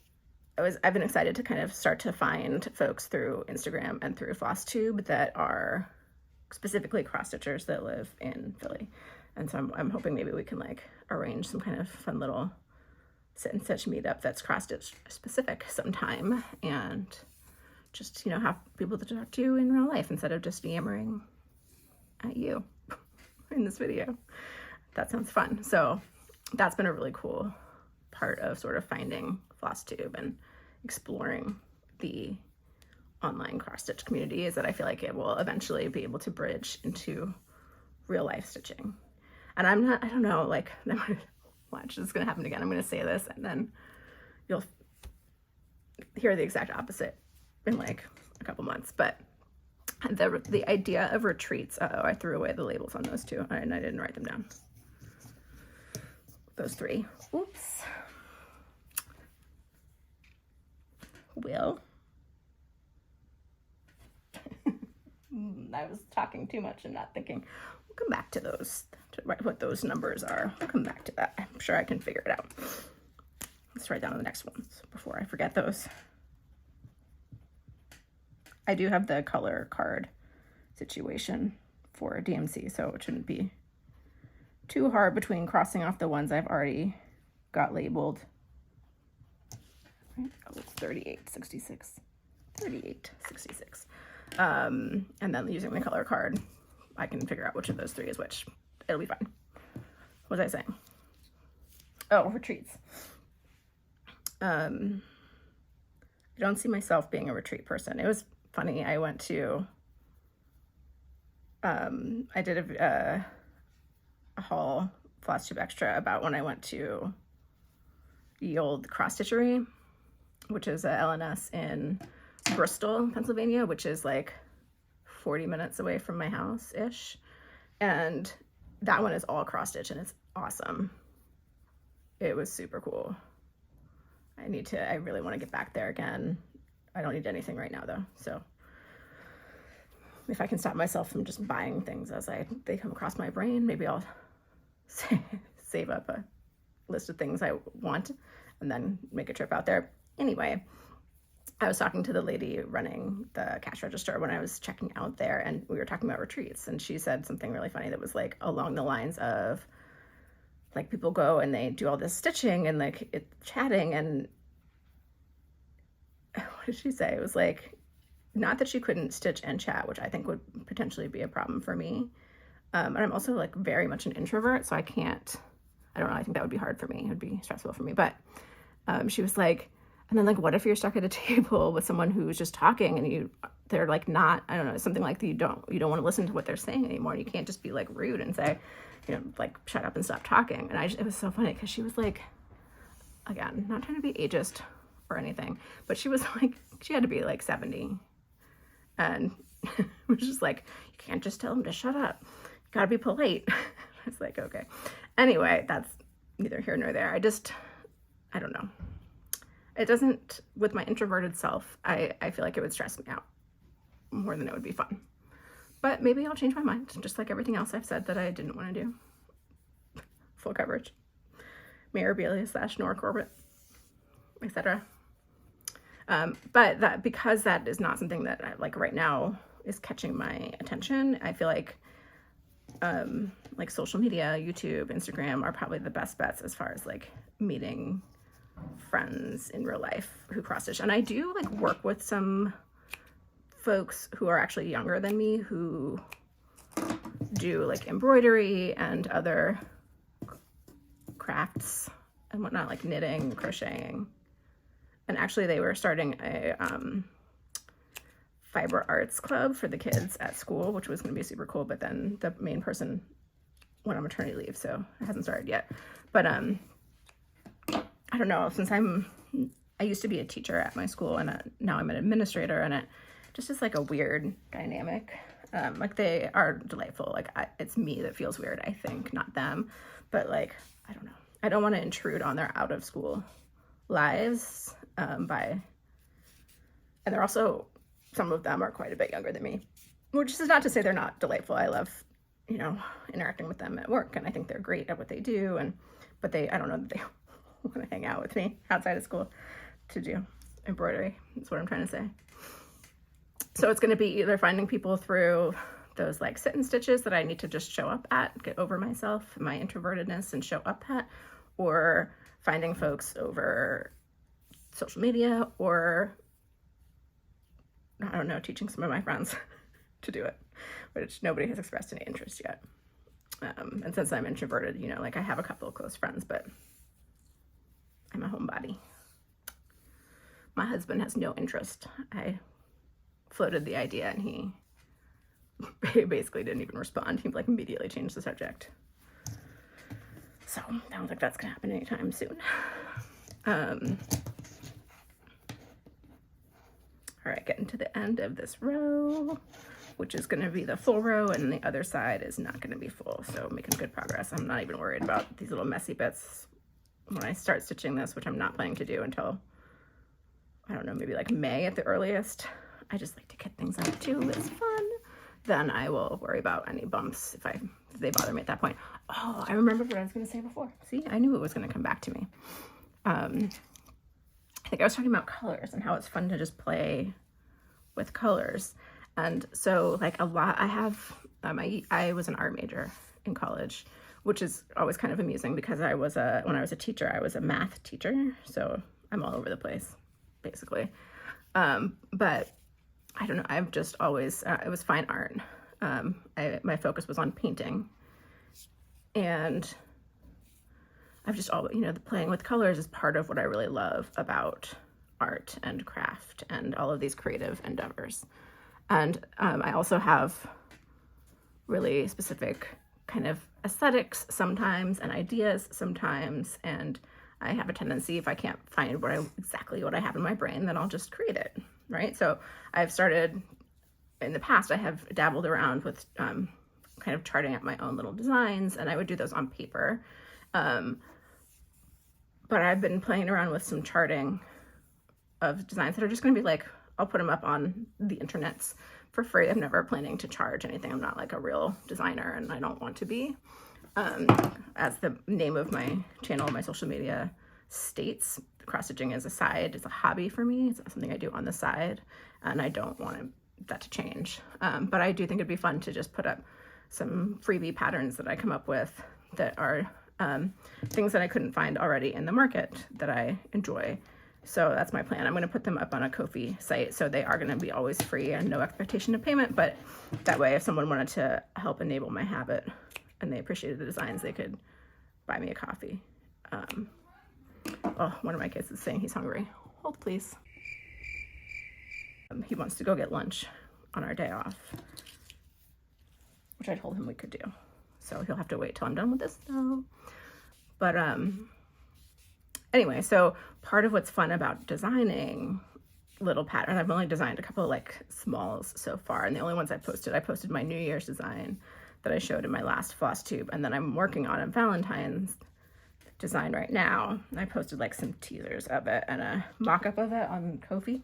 I've been excited to kind of start to find folks through Instagram and through Flosstube that are specifically cross stitchers that live in Philly. And so I'm hoping maybe we can like arrange some kind of fun little sit and stitch meetup that's cross stitch specific sometime, and just, you know, have people to talk to in real life instead of just yammering at you in this video. That sounds fun. So that's been a really cool part of sort of finding Flosstube and exploring the online cross stitch community, is that I feel like it will eventually be able to bridge into real life stitching. And I don't know, like, watch, this is gonna happen again. I'm gonna say this and then hear the exact opposite in like a couple months. But the idea of retreats, I threw away the labels on those two, and I didn't write them down. Those three. Oops. Will. I was talking too much and not thinking. We'll come back to those, to write what those numbers are. We'll come back to that. I'm sure I can figure it out. Let's write down the next ones before I forget those. I do have the color card situation for DMC, so it shouldn't be too hard between crossing off the ones I've already got labeled. Right? Oh, it's 3866. 3866. And then using the color card, I can figure out which of those three is which. It'll be fine. What was I saying? Oh, retreats. I don't see myself being a retreat person. It was funny. I went to, I did a haul, Flosstube Extra, about when I went to the old cross stitchery, which is a LNS in Bristol, Pennsylvania, which is like 40 minutes away from my house-ish. And that one is all cross stitch and it's awesome. It was super cool. I really want to get back there again. I don't need anything right now though. So if I can stop myself from just buying things as they come across my brain, maybe I'll save up a list of things I want and then make a trip out there. Anyway, I was talking to the lady running the cash register when I was checking out there, and we were talking about retreats, and she said something really funny that was like along the lines of like people go and they do all this stitching and like chatting, and what did she say? It was like, not that she couldn't stitch and chat, which I think would potentially be a problem for me. And I'm also like very much an introvert, so I don't know, I think that would be hard for me. It would be stressful for me. But she was like, and then like, what if you're stuck at a table with someone who's just talking and they're like not, I don't know, something like that you don't want to listen to what they're saying anymore. You can't just be like rude and say, like shut up and stop talking. And it was so funny because she was like, again, not trying to be ageist or anything, but she was like, she had to be like 70. And it was just like, you can't just tell them to shut up. You gotta be polite. I was like, okay. Anyway, that's neither here nor there. I don't know. It doesn't, with my introverted self, I feel like it would stress me out more than it would be fun. But maybe I'll change my mind, just like everything else I've said that I didn't want to do. Full coverage. Mirabilia / Nora Corbett, etc. But because that is not something that like right now is catching my attention, I feel like social media, YouTube, Instagram are probably the best bets as far as like meeting friends in real life who cross stitch. And I do like work with some folks who are actually younger than me who do like embroidery and other crafts and whatnot, like knitting, crocheting. And actually they were starting a fiber arts club for the kids at school, which was going to be super cool. But then the main person went on maternity leave, so it hasn't started yet. But I don't know, since I used to be a teacher at my school, and now I'm an administrator, and it just is like a weird dynamic. Like they are delightful. Like it's me that feels weird, I think, not them. But like, I don't know. I don't want to intrude on their out of school lives and they're also, some of them are quite a bit younger than me, which is not to say they're not delightful. I love, interacting with them at work, and I think they're great at what they do. But I don't know that they want to hang out with me outside of school to do embroidery. That's what I'm trying to say. So it's going to be either finding people through those like sit and stitches that I need to just show up at, get over myself, my introvertedness, and show up at, or finding folks over social media, or I don't know, teaching some of my friends to do it, which nobody has expressed any interest yet. And since I'm introverted, like I have a couple of close friends, but I'm a homebody. My husband has no interest. I floated the idea and he basically didn't even respond. He like immediately changed the subject. So I don't think that's gonna happen anytime soon. All right, getting to the end of this row, which is going to be the full row, and the other side is not going to be full. So making good progress. I'm not even worried about these little messy bits when I start stitching this, which I'm not planning to do until, I don't know, maybe like May at the earliest. I just like to get things up too. It's fun. Then I will worry about any bumps if they bother me at that point. Oh, I remember what I was going to say before. See, I knew it was going to come back to me. I think I was talking about colors and how it's fun to just play with colors. And so like a lot, I was an art major in college, which is always kind of amusing because when I was a teacher, I was a math teacher. So I'm all over the place, basically. But I don't know, I've just always, it was fine art. My focus was on painting, and I've just always, playing with colors is part of what I really love about art and craft and all of these creative endeavors. And I also have really specific kind of aesthetics sometimes and ideas sometimes, and I have a tendency, if I can't find exactly what I have in my brain, then I'll just create it, right? So I've started, in the past, I have dabbled around with kind of charting out my own little designs, and I would do those on paper. But I've been playing around with some charting of designs that are just going to be like, I'll put them up on the internets for free. I'm never planning to charge anything. I'm not like a real designer, and I don't want to be. As the name of my channel, my social media states, cross-stitching is it's a hobby for me. It's something I do on the side, and I don't want that to change. But I do think it'd be fun to just put up some freebie patterns that I come up with that are things that I couldn't find already in the market that I enjoy. So that's my plan. I'm going to put them up on a Ko-fi site, so they are going to be always free and no expectation of payment. But that way, if someone wanted to help enable my habit and they appreciated the designs, they could buy me a coffee. Oh, one of my kids is saying he's hungry. Hold, please. He wants to go get lunch on our day off, which I told him we could do. So he'll have to wait till I'm done with this though. But anyway, so part of what's fun about designing little patterns, I've only designed a couple of like smalls so far, and the only ones I posted my New Year's design that I showed in my last Flosstube, and then I'm working on a Valentine's design right now. I posted like some teasers of it and a mock-up of it on Ko-fi,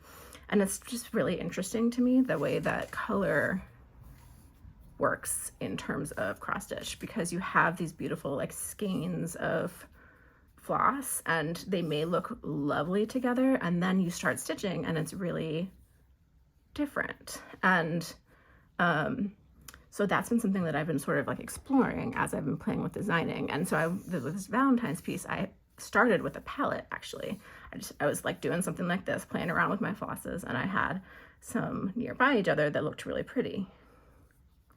and it's just really interesting to me the way that color works in terms of cross stitch, because you have these beautiful like skeins of floss and they may look lovely together, and then you start stitching and it's really different. And so that's been something that I've been sort of like exploring as I've been playing with designing. And so with this Valentine's piece, I started with a palette actually. I was like doing something like this, playing around with my flosses, and I had some nearby each other that looked really pretty,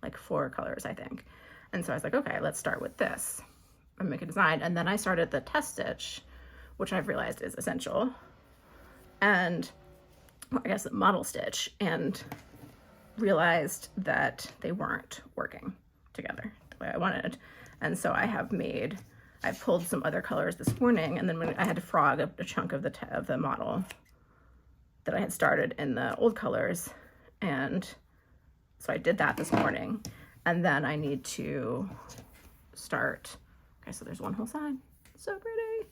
like 4 colors, I think. And so I was like, okay, let's start with this and make a design. And then I started the test stitch, which I've realized is essential, and I guess the model stitch, and realized that they weren't working together the way I wanted. And so I pulled some other colors this morning, and then when I had to frog a chunk of the model that I had started in the old colors, and so I did that this morning, and then I need to start. Okay, so there's one whole side. So pretty.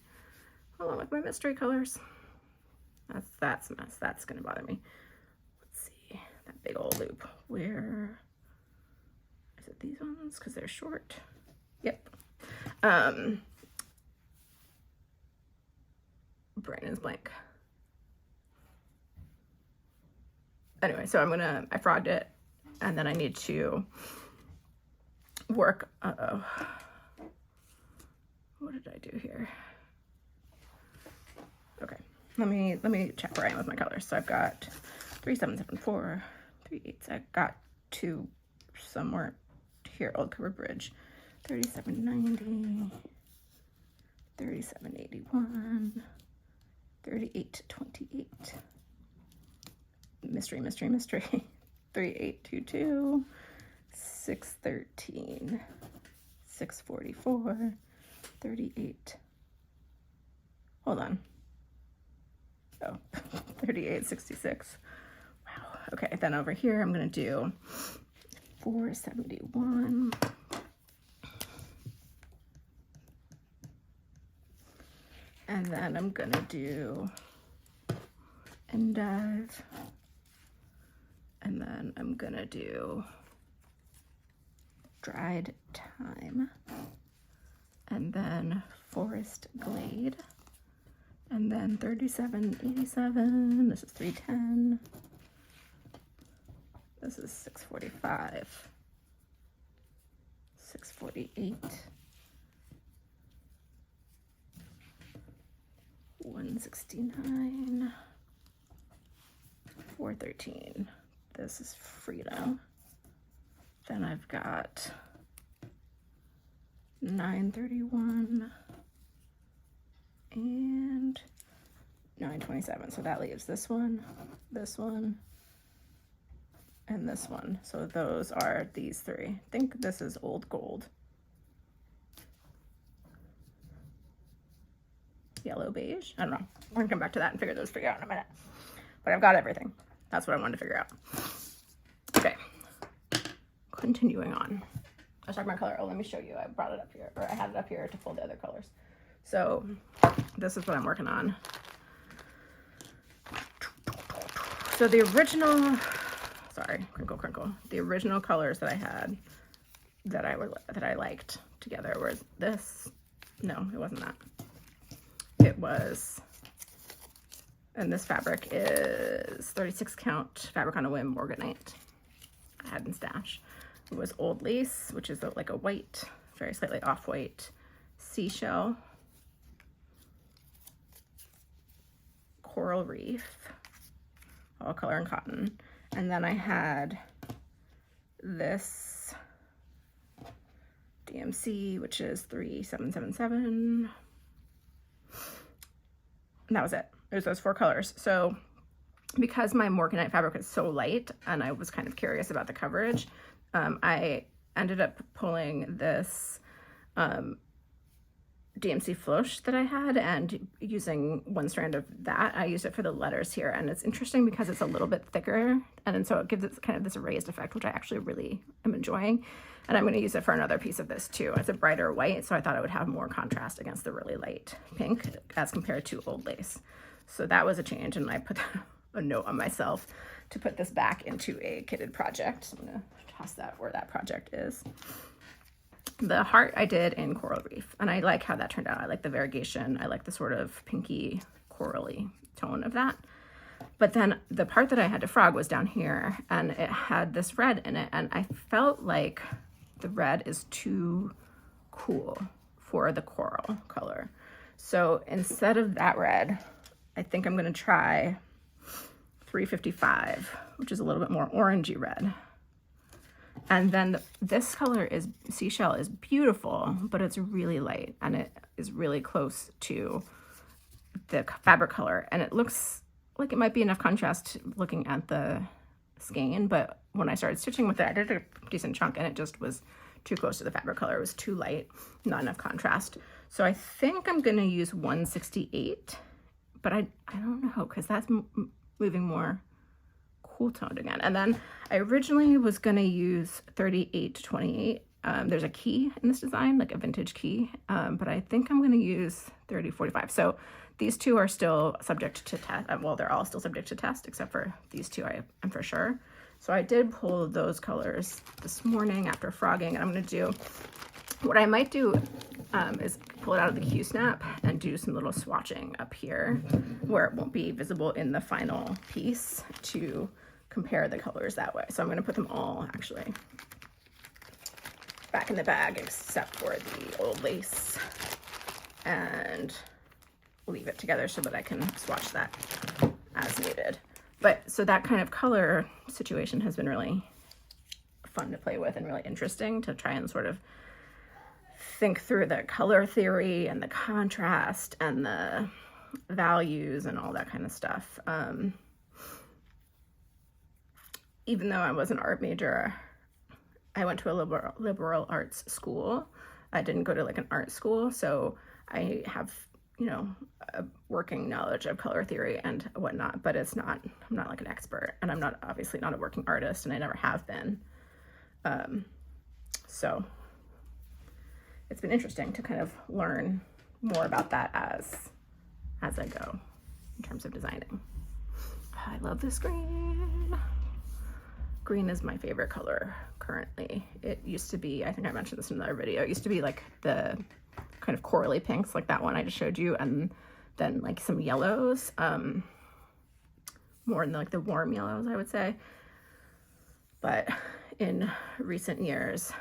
Along with my mystery colors. That's a mess. That's gonna bother me. Let's see, that big old loop. Where is it? These ones? Because they're short. Yep. Brain is blank. Anyway, so I frogged it, and then I need to work. What did I do here? Okay, let me check where I am with my colors. So I've got 3, 7, 7, 4, 3, 8. I've got 2 somewhere here. Old Covered Bridge, 3790, 3781, 3828. Mystery, 3822, 613, 644, 38. Hold on. Oh, 3866. Wow, Okay, then over here I'm gonna do 471. And then I'm gonna do endive. And then I'm gonna do dried thyme. And then forest glade. And then 3787. This is 310. This is 645. 648. 169. 413. This is freedom. Then I've got 931 and 927. So that leaves this one, and this one. So those are these three. I think this is old gold. Yellow beige. I don't know. We're gonna come back to that and figure out in a minute. But I've got everything. That's what I wanted to figure out. Okay. Continuing on. I was talking about color. Oh, let me show you. I brought it up here, or I had it up here to pull the other colors. So this is what I'm working on. So the original, sorry, crinkle. The original colors that I had that I liked together was this. No, it wasn't that. It was, and this fabric is 36 count fabric on a whim morganite. I had in stash. It was old lace, which is like a white, very slightly off-white seashell, coral reef, all color and cotton. And then I had this DMC, which is 3777. And that was it. It was those four colors. So because my morganite fabric is so light and I was kind of curious about the coverage, I ended up pulling this DMC Floss that I had and using one strand of that. I used it for the letters here, and it's interesting because it's a little bit thicker, and so it gives it kind of this raised effect, which I actually really am enjoying. And I'm going to use it for another piece of this too. It's a brighter white, so I thought it would have more contrast against the really light pink as compared to old lace. So that was a change, and I put a note on myself to put this back into a kitted project. So I'm going to toss that where that project is. The heart I did in coral reef, and I like how that turned out. I like the variegation. I like the sort of pinky corally tone of that. But then the part that I had to frog was down here, and it had this red in it, and I felt like the red is too cool for the coral color. So instead of that red, I think I'm going to try 355, which is a little bit more orangey red. And then this color is seashell is beautiful, but it's really light, and it is really close to the fabric color, and it looks like it might be enough contrast looking at the skein, but when I started stitching with it, I did a decent chunk and it just was too close to the fabric color. It was too light, not enough contrast. So I think I'm gonna use 168, but I don't know, because that's moving more cool toned again. And then I originally was gonna use 38 to 28. There's a key in this design, like a vintage key, but I think I'm gonna use 3045. So these two are still subject to test. Well, they're all still subject to test, except for these two, I'm for sure. So I did pull those colors this morning after frogging, and I'm gonna do, what I might do is pull it out of the Q-snap and do some little swatching up here where it won't be visible in the final piece to compare the colors that way. So I'm gonna put them all actually back in the bag except for the old lace, and leave it together so that I can swatch that as needed. But so that kind of color situation has been really fun to play with and really interesting to try and sort of think through the color theory and the contrast and the values and all that kind of stuff. Even though I was an art major, I went to a liberal arts school. I didn't go to like an art school, so I have you know, a working knowledge of color theory and whatnot, but it's not, I'm not like an expert, and I'm not, obviously not a working artist, and I never have been. So it's been interesting to kind of learn more about that as I go in terms of designing. I love this green. Green is my favorite color currently. It used to be, I think I mentioned this in another video, it used to be like the kind of corally pinks, like that one I just showed you, and then like some yellows, more than like the warm yellows, I would say. But in recent years,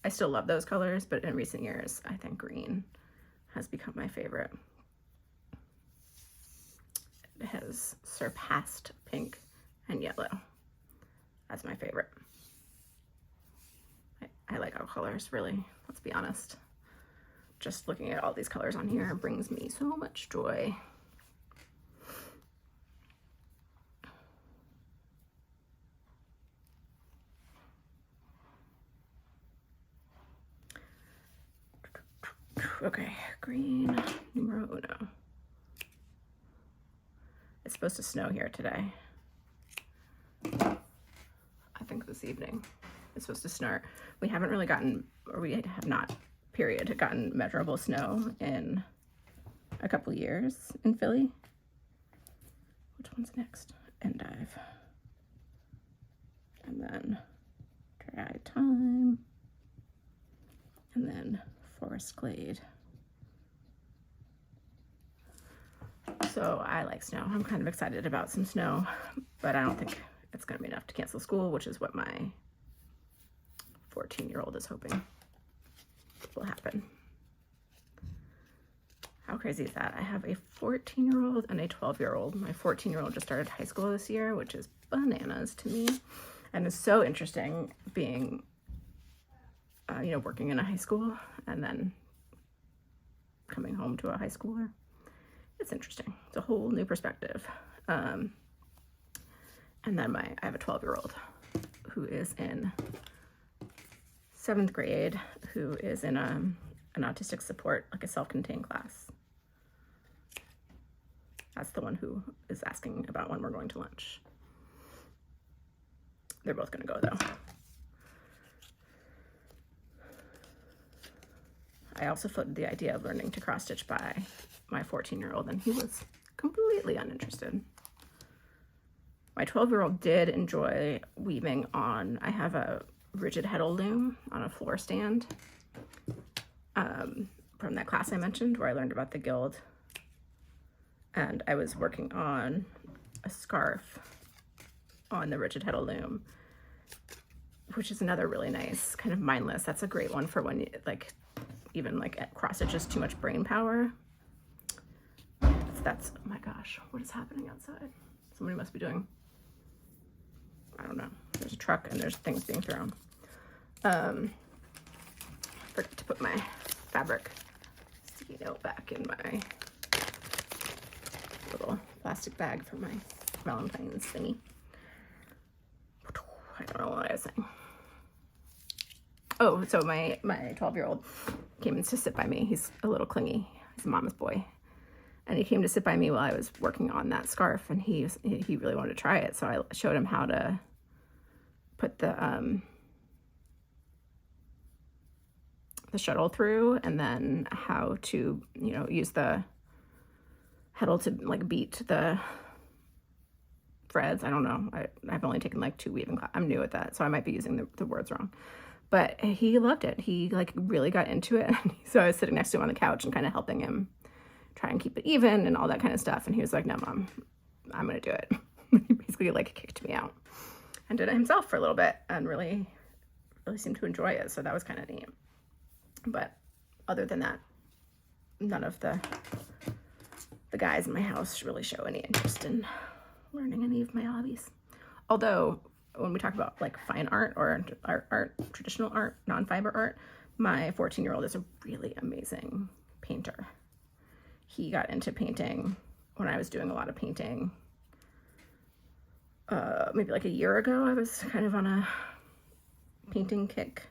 I still love those colors, but in recent years, I think green has become my favorite. It has surpassed pink and yellow as my favorite. I like all colors, really, let's be honest. Just looking at all these colors on here brings me so much joy. Okay, green numero uno. It's supposed to snow here today. I think this evening it's supposed to snow. We haven't really gotten, or we have not, period, gotten measurable snow in a couple years in Philly. Which one's next? Endive. And then Dry Time. And then Forest Glade. So I like snow. I'm kind of excited about some snow, but I don't think it's going to be enough to cancel school, which is what my 14-year-old is hoping will happen. How crazy is that? I have a 14-year-old and a 12-year-old. My 14-year-old just started high school this year, which is bananas to me. And it's so interesting being, you know, working in a high school and then coming home to a high schooler. It's interesting. It's a whole new perspective. And then I have a 12-year-old who is in 7th grade, who is in an autistic support, like a self-contained class. That's the one who is asking about when we're going to lunch. They're both going to go, though. I also floated the idea of learning to cross stitch by my 14-year-old, and he was completely uninterested. My 12-year-old did enjoy weaving on, I have a rigid heddle loom on a floor stand from that class I mentioned where I learned about the guild. And I was working on a scarf on the rigid heddle loom, which is another really nice kind of mindless. That's a great one for when you like, even like at cross stitch is too much brain power. That's, oh my gosh, what is happening outside? Somebody must be doing, I don't know. There's a truck and there's things being thrown. Forgot to put my fabric sticky note back in my little plastic bag for my Valentine's thingy. I don't know what I was saying. Oh, so my 12-year-old came to sit by me. He's a little clingy. He's a mama's boy. And he came to sit by me while I was working on that scarf, and he really wanted to try it. So I showed him how to put the shuttle through, and then how to, you know, use the heddle to like beat the threads. I don't know. I've only taken like 2 weaving classes. I'm new at that, so I might be using the words wrong. But he loved it. He like really got into it. So I was sitting next to him on the couch and kind of helping him try and keep it even and all that kind of stuff. And he was like, no, Mom, I'm going to do it. He basically like kicked me out and did it himself for a little bit and really seemed to enjoy it. So that was kind of neat. But other than that, none of the guys in my house really show any interest in learning any of my hobbies. Although when we talk about like fine art or art, traditional art, non-fiber art, my 14-year-old is a really amazing painter. He got into painting when I was doing a lot of painting. Maybe like a year ago, I was kind of on a painting kick.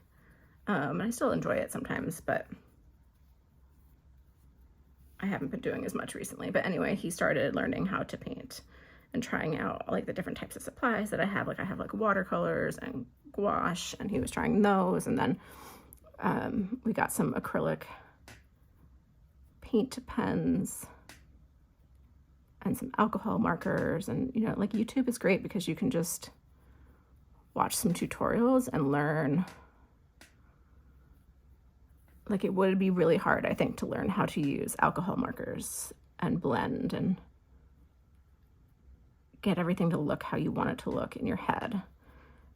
And I still enjoy it sometimes, but I haven't been doing as much recently, but anyway, he started learning how to paint and trying out like the different types of supplies that I have. Like I have like watercolors and gouache, and he was trying those. And then we got some acrylic paint pens and some alcohol markers. And you know, like YouTube is great because you can just watch some tutorials and learn. Like it would be really hard, I think, to learn how to use alcohol markers and blend and get everything to look how you want it to look in your head.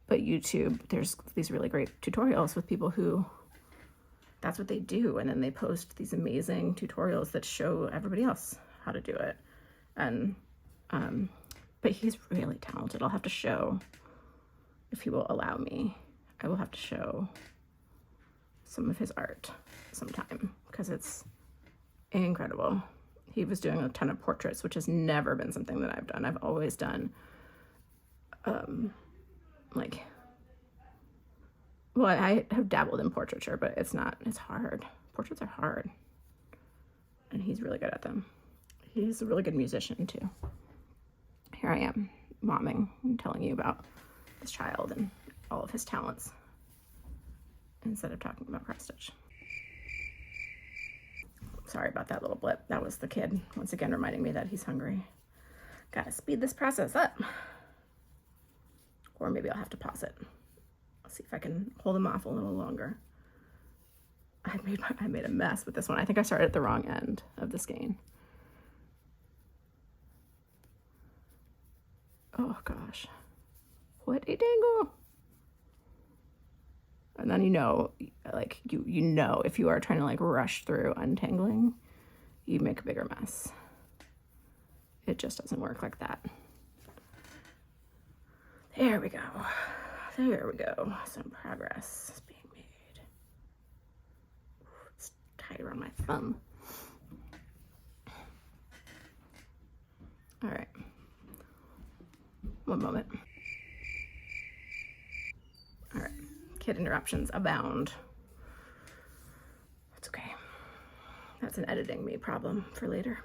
But YouTube, there's these really great tutorials with people who that's what they do, and then they post these amazing tutorials that show everybody else how to do it. And but he's really talented. I'll have to show, if he will allow me, I will have to show some of his art sometime because it's incredible. He was doing a ton of portraits, which has never been something that I've done. I've always done like, well, I have dabbled in portraiture, but it's hard. Portraits are hard, and he's really good at them. He's a really good musician too. Here I am momming and telling you about this child and all of his talents instead of talking about cross stitch. Sorry about that little blip. That was the kid once again reminding me that he's hungry. Gotta speed this process up. Or maybe I'll have to pause it. I'll see if I can hold him off a little longer. I made a mess with this one. I think I started at the wrong end of the skein. Oh gosh. What a dangle. And then you know, like you know, if you are trying to like rush through untangling, you make a bigger mess. It just doesn't work like that. There we go. There we go. Some progress is being made. It's tight around my thumb. All right. One moment. All right. Kid interruptions abound. That's okay. That's an editing me problem for later.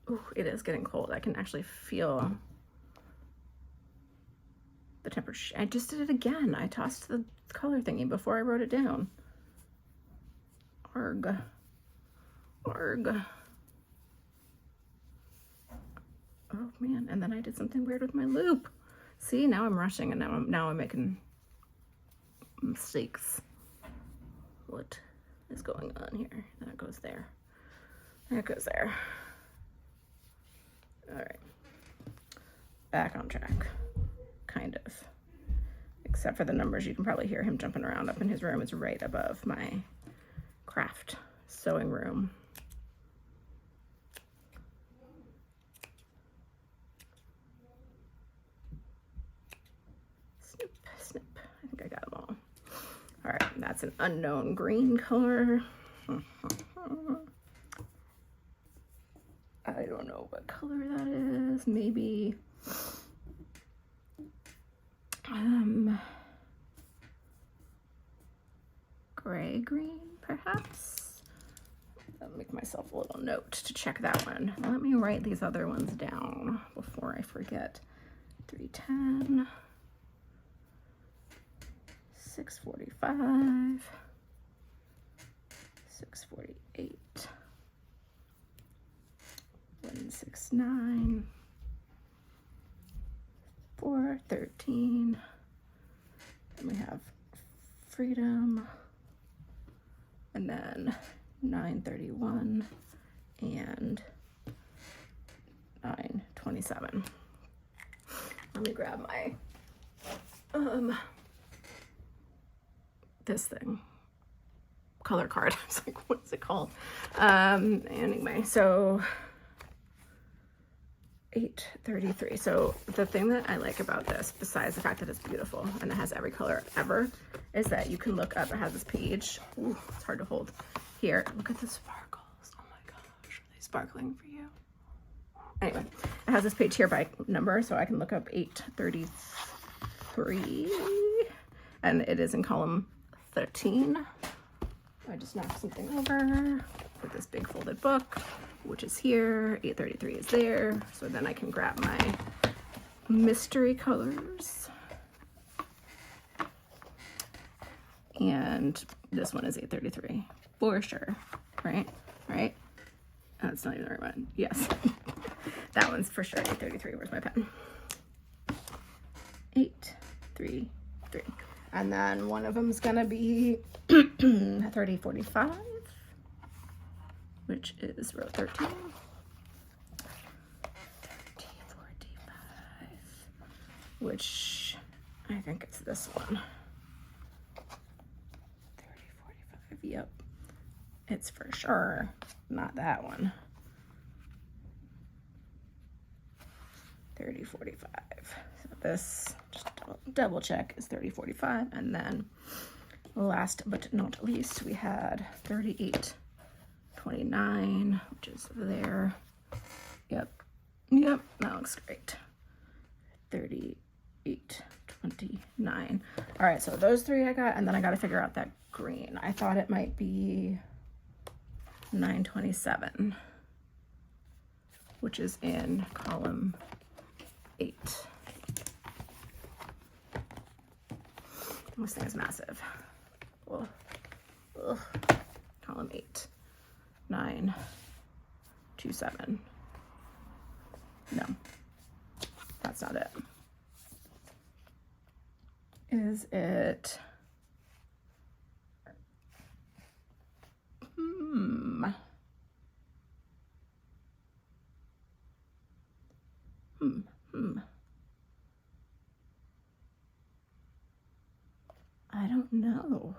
Ooh, it is getting cold. I can actually feel the temperature. I just did it again. I tossed the color thingy before I wrote it down. Arg. Arg. Oh man, and then I did something weird with my loop. See, now I'm rushing and now I'm making mistakes. What is going on here? That goes there. That goes there. All right. Back on track. Kind of. Except for the numbers, you can probably hear him jumping around up in his room. It's right above my craft sewing room. Snip. I think I got them all. All right, that's an unknown green color. I don't know what color that is. Maybe gray green, perhaps. I'll make myself a little note to check that one. Let me write these other ones down before I forget. 310. 645, 648, 169, 413, and we have freedom, and then 931 and 927. Let me grab my this thing, color card. I was like, what is it called? Anyway, so 833. So the thing that I like about this, besides the fact that it's beautiful and it has every color ever, is that you can look up. It has this page. Ooh, it's hard to hold. Here, look at the sparkles. Oh my gosh, are they sparkling for you? Anyway, it has this page here by number, so I can look up 833, and it is in column 13. I just knocked something over with this big folded book, which is here. 833 is there. So then I can grab my mystery colors. And this one is 833 for sure, right? Right? Oh, it's not even the right one. Yes. That one's for sure 833. Where's my pen? 833. And then one of them's gonna be 3045, which is row 13. 3045, which I think it's this one. 3045, yep. It's for sure not that one. 3045. So this, just double check, is 3045. And then last but not least, we had 3829, which is there. Yep, that looks great. 3829. All right, so those three I got, and then I got to figure out that green. I thought it might be 927, which is in column 8. This thing is massive. Ugh. Ugh. Column 8. 927. No, that's not it. Is it? I don't know.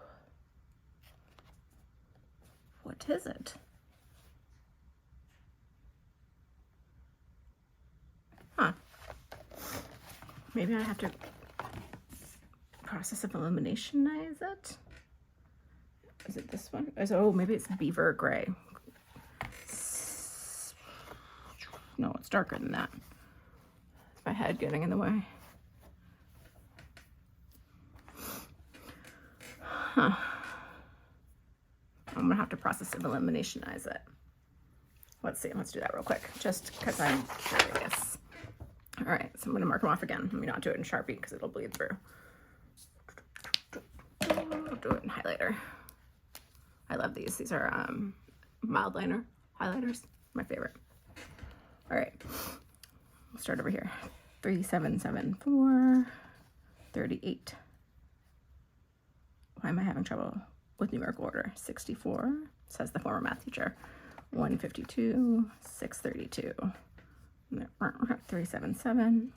What is it? Huh. Maybe I have to process of eliminationize it. Is it this one? Oh, maybe it's beaver gray. No, it's darker than that. Is my head getting in the way? Huh. I'm gonna have to process of eliminationize it. Let's see, let's do that real quick, just because I'm curious. All right, so I'm gonna mark them off again. Let me not do it in Sharpie because it'll bleed through. I'll do it in highlighter. I love these. These are mild liner highlighters, my favorite. All right, we'll start over here. 3774, 38. Why am I having trouble with numerical order? 64, says the former math teacher. 152, 632, 377.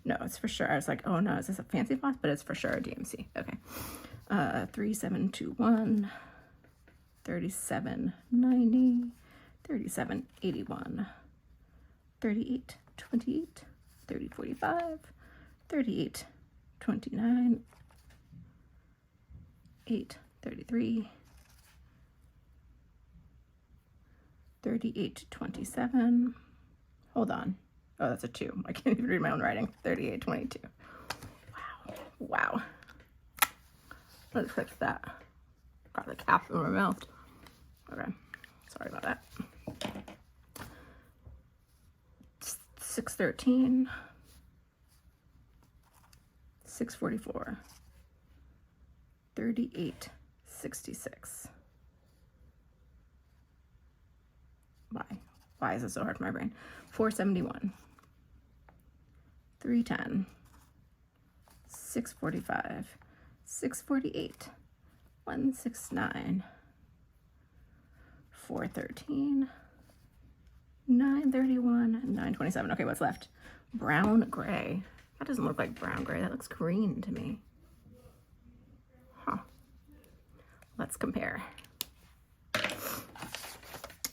No, it's for sure. I was like, oh no, is this a fancy floss? But it's for sure a DMC. Okay. 3721, 3790, 3781, 3828, 3045, 3829, 833, 3827. Hold on. Oh, that's a 2. I can't even read my own writing. 3822. Wow. Let's fix that. Got the cap in my mouth. Okay. Sorry about that. 613. 644. 3866. Why is it so hard for my brain? 471. 310. 645. 648. 169. 413. 931. 927. Okay, what's left? Brown gray. That doesn't look like brown gray. That looks green to me. Huh. Let's compare.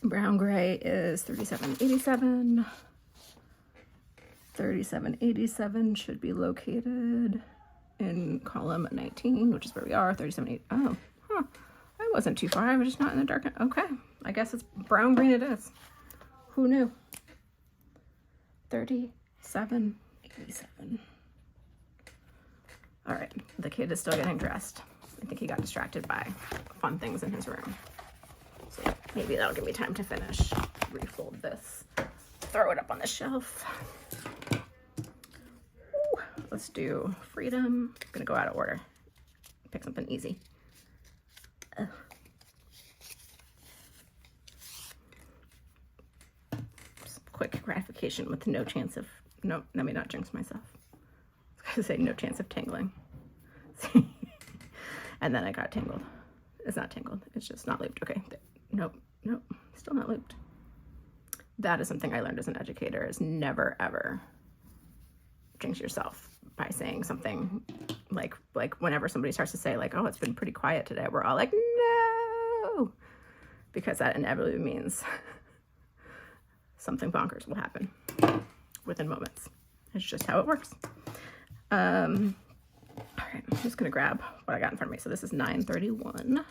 Brown gray is 3787. 3787 should be located in column 19, which is where we are. 3780. Oh, huh. I wasn't too far. I was just not in the dark. Okay, I guess it's brown green. It is. Who knew? 3787. All right, the kid is still getting dressed. I think he got distracted by fun things in his room. So maybe that'll give me time to finish. Refold this, throw it up on the shelf. Ooh, let's do freedom. I'm gonna go out of order. Pick something easy. Quick gratification with no chance of, no, let me not jinx myself. I was gonna say no chance of tangling. And then I got tangled. It's not tangled, it's just not looped. Okay, nope, still not looped. That is something I learned as an educator, is never ever jinx yourself by saying something like whenever somebody starts to say like, oh, it's been pretty quiet today, we're all like, no, because that inevitably means something bonkers will happen within moments. It's just how it works. All right, I'm just gonna grab what I got in front of me. So this is 931.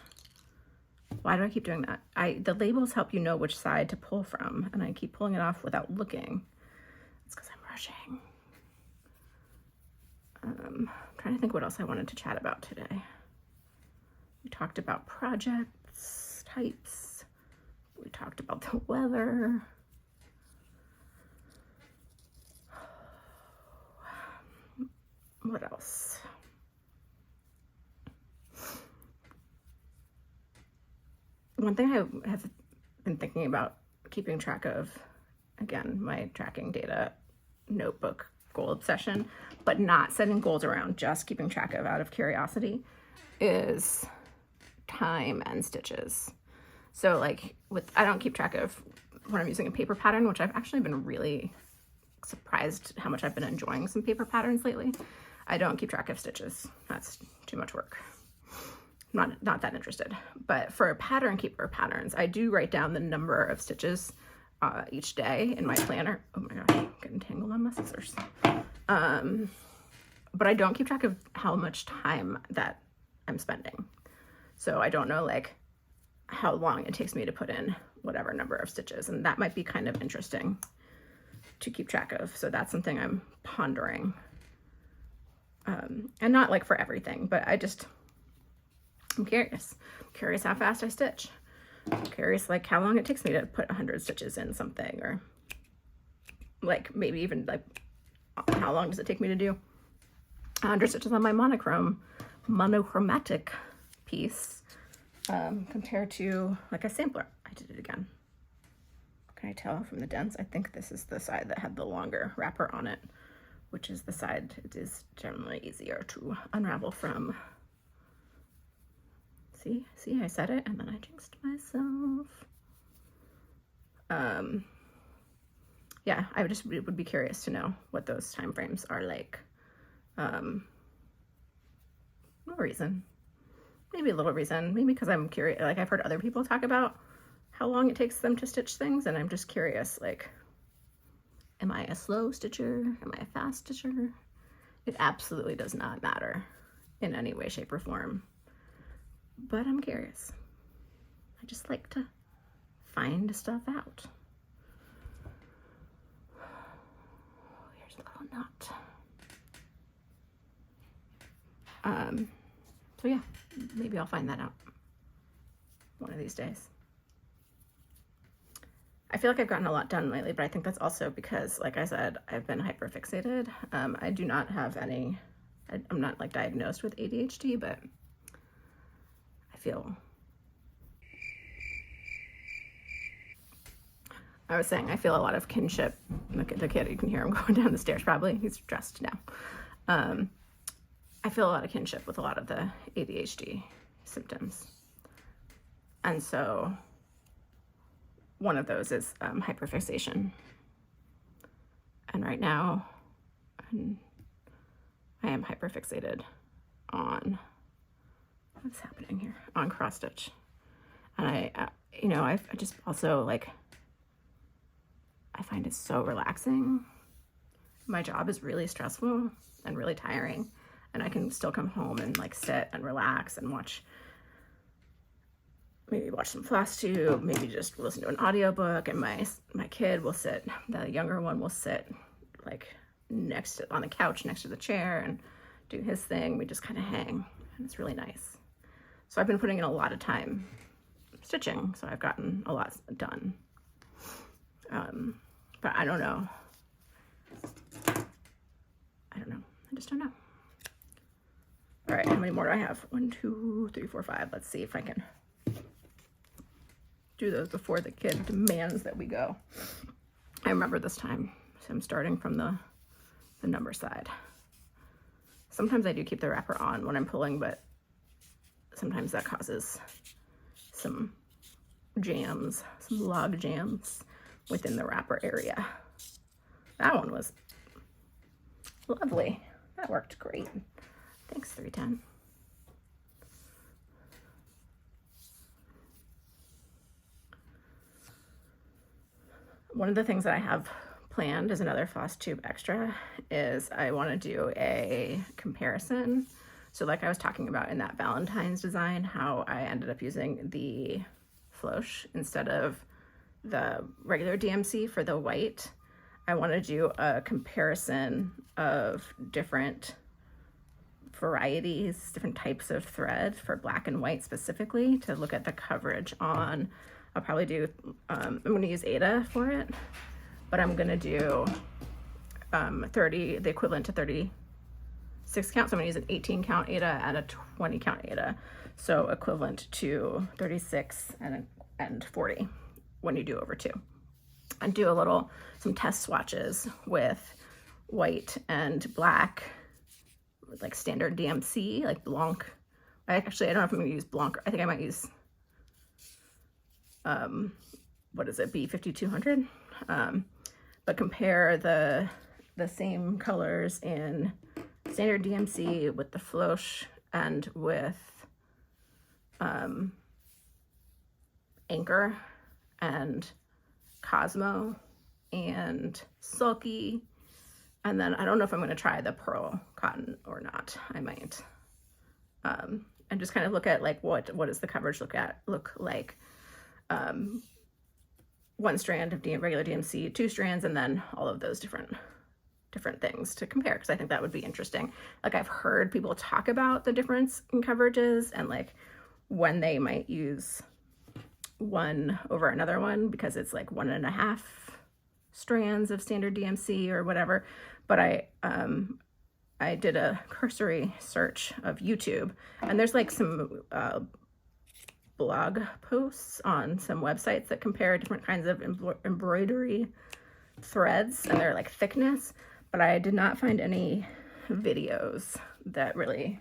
Why do I keep doing that? The labels help you know which side to pull from, and I keep pulling it off without looking. It's because I'm rushing. I'm trying to think what else I wanted to chat about today. We talked about projects, types. We talked about the weather. What else? One thing I have been thinking about keeping track of, again, my tracking data notebook goal obsession, but not setting goals around, just keeping track of out of curiosity, is time and stitches. So like I don't keep track of when I'm using a paper pattern, which I've actually been really surprised how much I've been enjoying some paper patterns lately. I don't keep track of stitches. That's too much work. I'm not that interested. But for pattern keeper patterns, I do write down the number of stitches each day in my planner. Oh my gosh, I'm getting tangled on my scissors. But I don't keep track of how much time that I'm spending. So I don't know like how long it takes me to put in whatever number of stitches. And that might be kind of interesting to keep track of. So that's something I'm pondering. And not like for everything, but I'm curious. Curious how fast I stitch. I'm curious like how long it takes me to put 100 stitches in something, or like maybe even like how long does it take me to do 100 stitches on my monochromatic piece compared to like a sampler. I did it again. Can I tell from the dents? I think this is the side that had the longer wrapper on it, which is the side it is generally easier to unravel from. See, I said it and then I jinxed myself. Yeah, I would be curious to know what those time frames are like. No reason. Maybe a little reason. Maybe because I'm curious. Like I've heard other people talk about how long it takes them to stitch things, and I'm just curious. Like, am I a slow stitcher? Am I a fast stitcher? It absolutely does not matter in any way, shape, or form. But I'm curious. I just like to find stuff out. Here's a little knot. So yeah, maybe I'll find that out one of these days. I feel like I've gotten a lot done lately, but I think that's also because, like I said, I've been hyperfixated. I do not have any, I'm not like diagnosed with ADHD, but I was saying I feel a lot of kinship. Look at the kid, you can hear him going down the stairs probably. He's dressed now. I feel a lot of kinship with a lot of the ADHD symptoms. And so one of those is hyperfixation. And right now I am hyperfixated on what's happening here, on cross stitch. And I just also like, I find it so relaxing. My job is really stressful and really tiring, and I can still come home and like sit and relax and maybe watch some Flosstube, maybe just listen to an audiobook, and my kid will sit, the younger one will sit like on the couch next to the chair and do his thing. We just kind of hang, and it's really nice. So I've been putting in a lot of time stitching, so I've gotten a lot done. But I don't know. I just don't know. All right, how many more do I have? 1, 2, 3, 4, 5. Let's see if I can do those before the kid demands that we go. I remember this time, so I'm starting from the number side. Sometimes I do keep the wrapper on when I'm pulling, but sometimes that causes some jams, some log jams within the wrapper area. That one was lovely. That worked great. Thanks, 310. One of the things that I have planned as another Flosstube extra is I want to do a comparison. So like I was talking about in that Valentine's design, how I ended up using the Floss instead of the regular DMC for the white. I want to do a comparison of different varieties, different types of thread for black and white specifically, to look at the coverage on. I'll probably do, I'm going to use Ada for it, but I'm going to do 30, the equivalent to 36 count. So I'm going to use an 18 count Ada and a 20 count Ada. So equivalent to 36 and 40 when you do over 2. And do some test swatches with white and black, with like standard DMC, like Blanc. I don't know if I'm going to use Blanc. I think I might use, what is it, B5200? But compare the same colors in standard DMC with the Floss and with Anchor and Cosmo and Sulky. And then I don't know if I'm going to try the pearl cotton or not. I might. And just kind of look at like what does the coverage look like. 1 strand of regular DMC, 2 strands, and then all of those different things to compare, because I think that would be interesting. Like I've heard people talk about the difference in coverages and like when they might use one over another one because it's like 1.5 strands of standard DMC or whatever. But I did a cursory search of YouTube, and there's like some blog posts on some websites that compare different kinds of embroidery threads and their like thickness, but I did not find any videos that really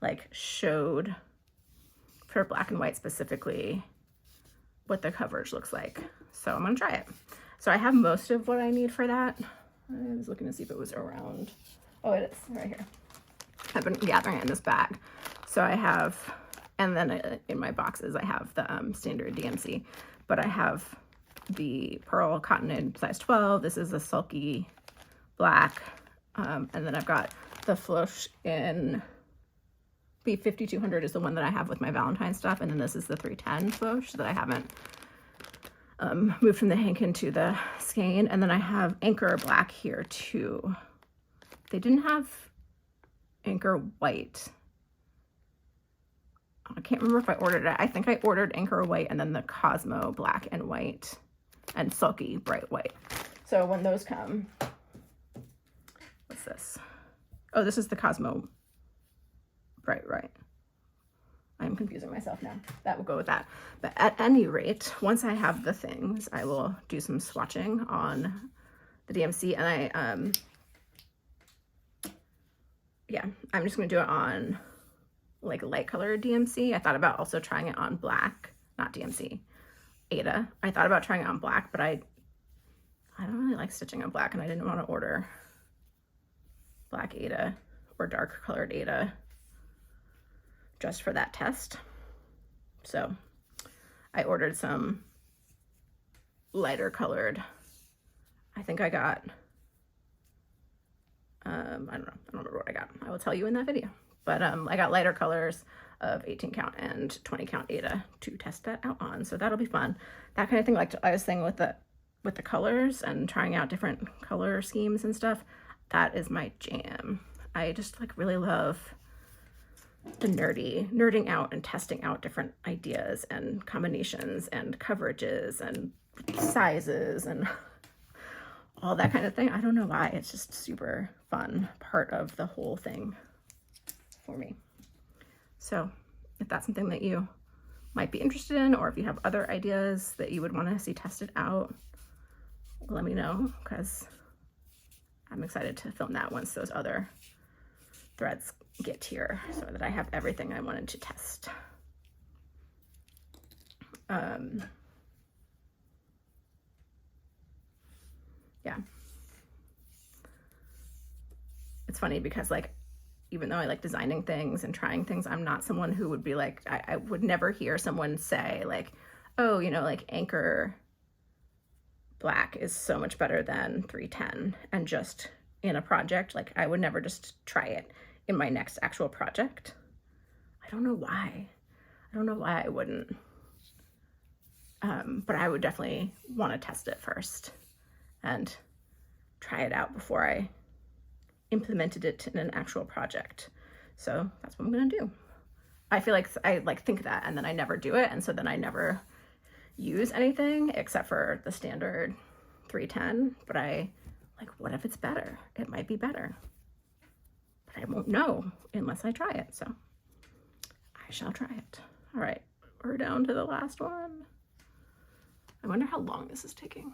like showed for black and white specifically what the coverage looks like. So I'm gonna try it. So I have most of what I need for that. I was looking to see if it was around. Oh, it is right here. I've been gathering it in this bag. So I have, and then in my boxes, I have the standard DMC, but I have the pearl cotton in size 12. This is a sulky black. And then I've got the Floss in B5200 is the one that I have with my Valentine stuff. And then this is the 310 Floss that I haven't moved from the Hankin to the skein. And then I have Anchor black here too. They didn't have Anchor white. I can't remember if I ordered it. I think I ordered Anchor white and then the Cosmo black and white and sulky bright white. So when those come, what's this? Oh, this is the Cosmo bright white. I'm confusing myself now. That will go with that. But at any rate, once I have the things, I will do some swatching on the DMC. And I'm just going to do it on like light colored DMC. I thought about also trying it on black, not DMC, Ada. I thought about trying it on black, but I don't really like stitching on black, and I didn't want to order black Ada or dark colored Ada just for that test. So I ordered some lighter colored. I think I got, I don't know. I don't remember what I got. I will tell you in that video. But I got lighter colors of 18 count and 20 count Ada to test that out on. So that'll be fun. That kind of thing, like I was saying with the colors and trying out different color schemes and stuff, that is my jam. I just like really love the nerding out and testing out different ideas and combinations and coverages and sizes and all that kind of thing. I don't know why. It's just super fun part of the whole thing for me. So if that's something that you might be interested in, or if you have other ideas that you would want to see tested out, let me know, because I'm excited to film that once those other threads get here, so that I have everything I wanted to test. Yeah. It's funny because like, even though I like designing things and trying things, I'm not someone who would be like, I would never hear someone say like, oh, you know, like Anchor Black is so much better than 310, and just in a project, like I would never just try it in my next actual project. I don't know why. I don't know why I wouldn't. But I would definitely want to test it first and try it out before I implemented it in an actual project. So that's what I'm gonna do. I feel like I like think that and then I never do it, and so then I never use anything except for the standard 310. But I like, what if it's better? It might be better, but I won't know unless I try it. So I shall try it. All right, we're down to the last one. I wonder how long this is taking.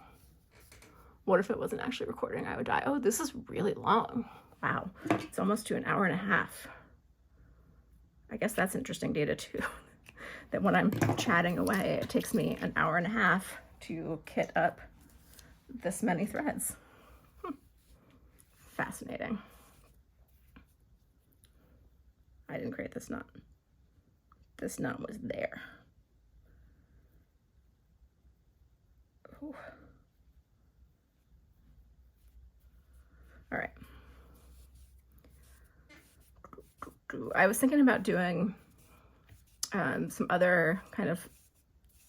What if it wasn't actually recording? I would die. Oh, this is really long. Wow, it's almost to an hour and a half. I guess that's interesting data too, that when I'm chatting away, it takes me an hour and a half to kit up this many threads. Fascinating. I didn't create this knot. This knot was there. Ooh. All right. I was thinking about doing some other kind of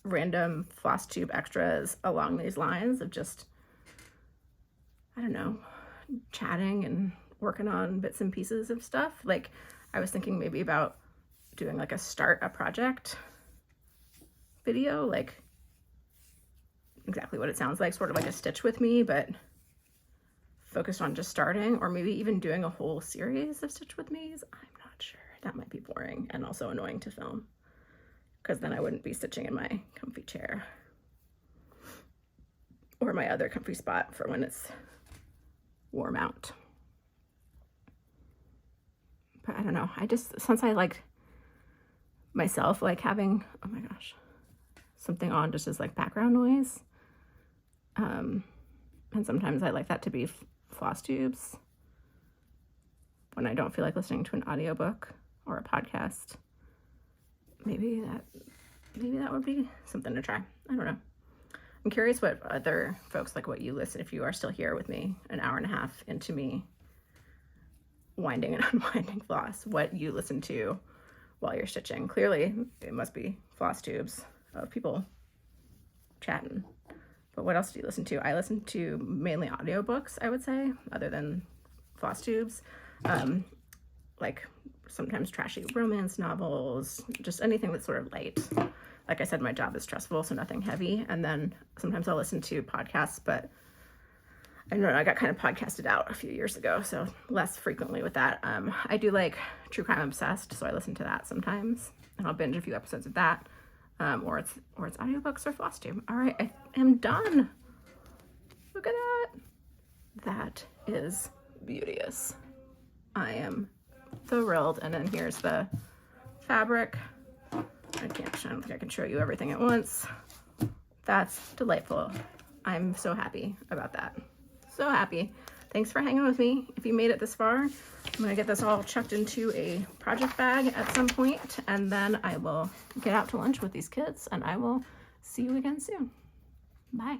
random Flosstube extras along these lines of just, I don't know, chatting and working on bits and pieces of stuff. Like I was thinking maybe about doing like a start a project video, like exactly what it sounds like, sort of like a Stitch with Me, but focused on just starting, or maybe even doing a whole series of Stitch with Me's. I'm not sure. That might be boring and also annoying to film, because then I wouldn't be stitching in my comfy chair or my other comfy spot for when it's warm out. But I don't know. I just, since I like myself, like having, oh my gosh, something on just as like background noise. And sometimes I like that to be floss tubes when I don't feel like listening to an audiobook or a podcast. Maybe that would be something to try. I don't know. I'm curious what other folks, like what you listen, if you are still here with me an hour and a half into me winding and unwinding floss, what you listen to while you're stitching. Clearly it must be floss tubes of people chatting. But what else do you listen to? I listen to mainly audiobooks, I would say, other than floss tubes. Like sometimes trashy romance novels, just anything that's sort of light. Like I said, my job is stressful, so nothing heavy. And then sometimes I'll listen to podcasts, but I don't know, I got kind of podcasted out a few years ago, so less frequently with that. I do like True Crime Obsessed, so I listen to that sometimes, and I'll binge a few episodes of that. Or it's audiobooks or Flosstube. All right, I am done. Look at that. That is beauteous. I am thrilled. And then here's the fabric. I don't think I can show you everything at once. That's delightful. I'm so happy about that. So happy. Thanks for hanging with me. If you made it this far, I'm gonna get this all chucked into a project bag at some point, and then I will get out to lunch with these kids, and I will see you again soon. Bye.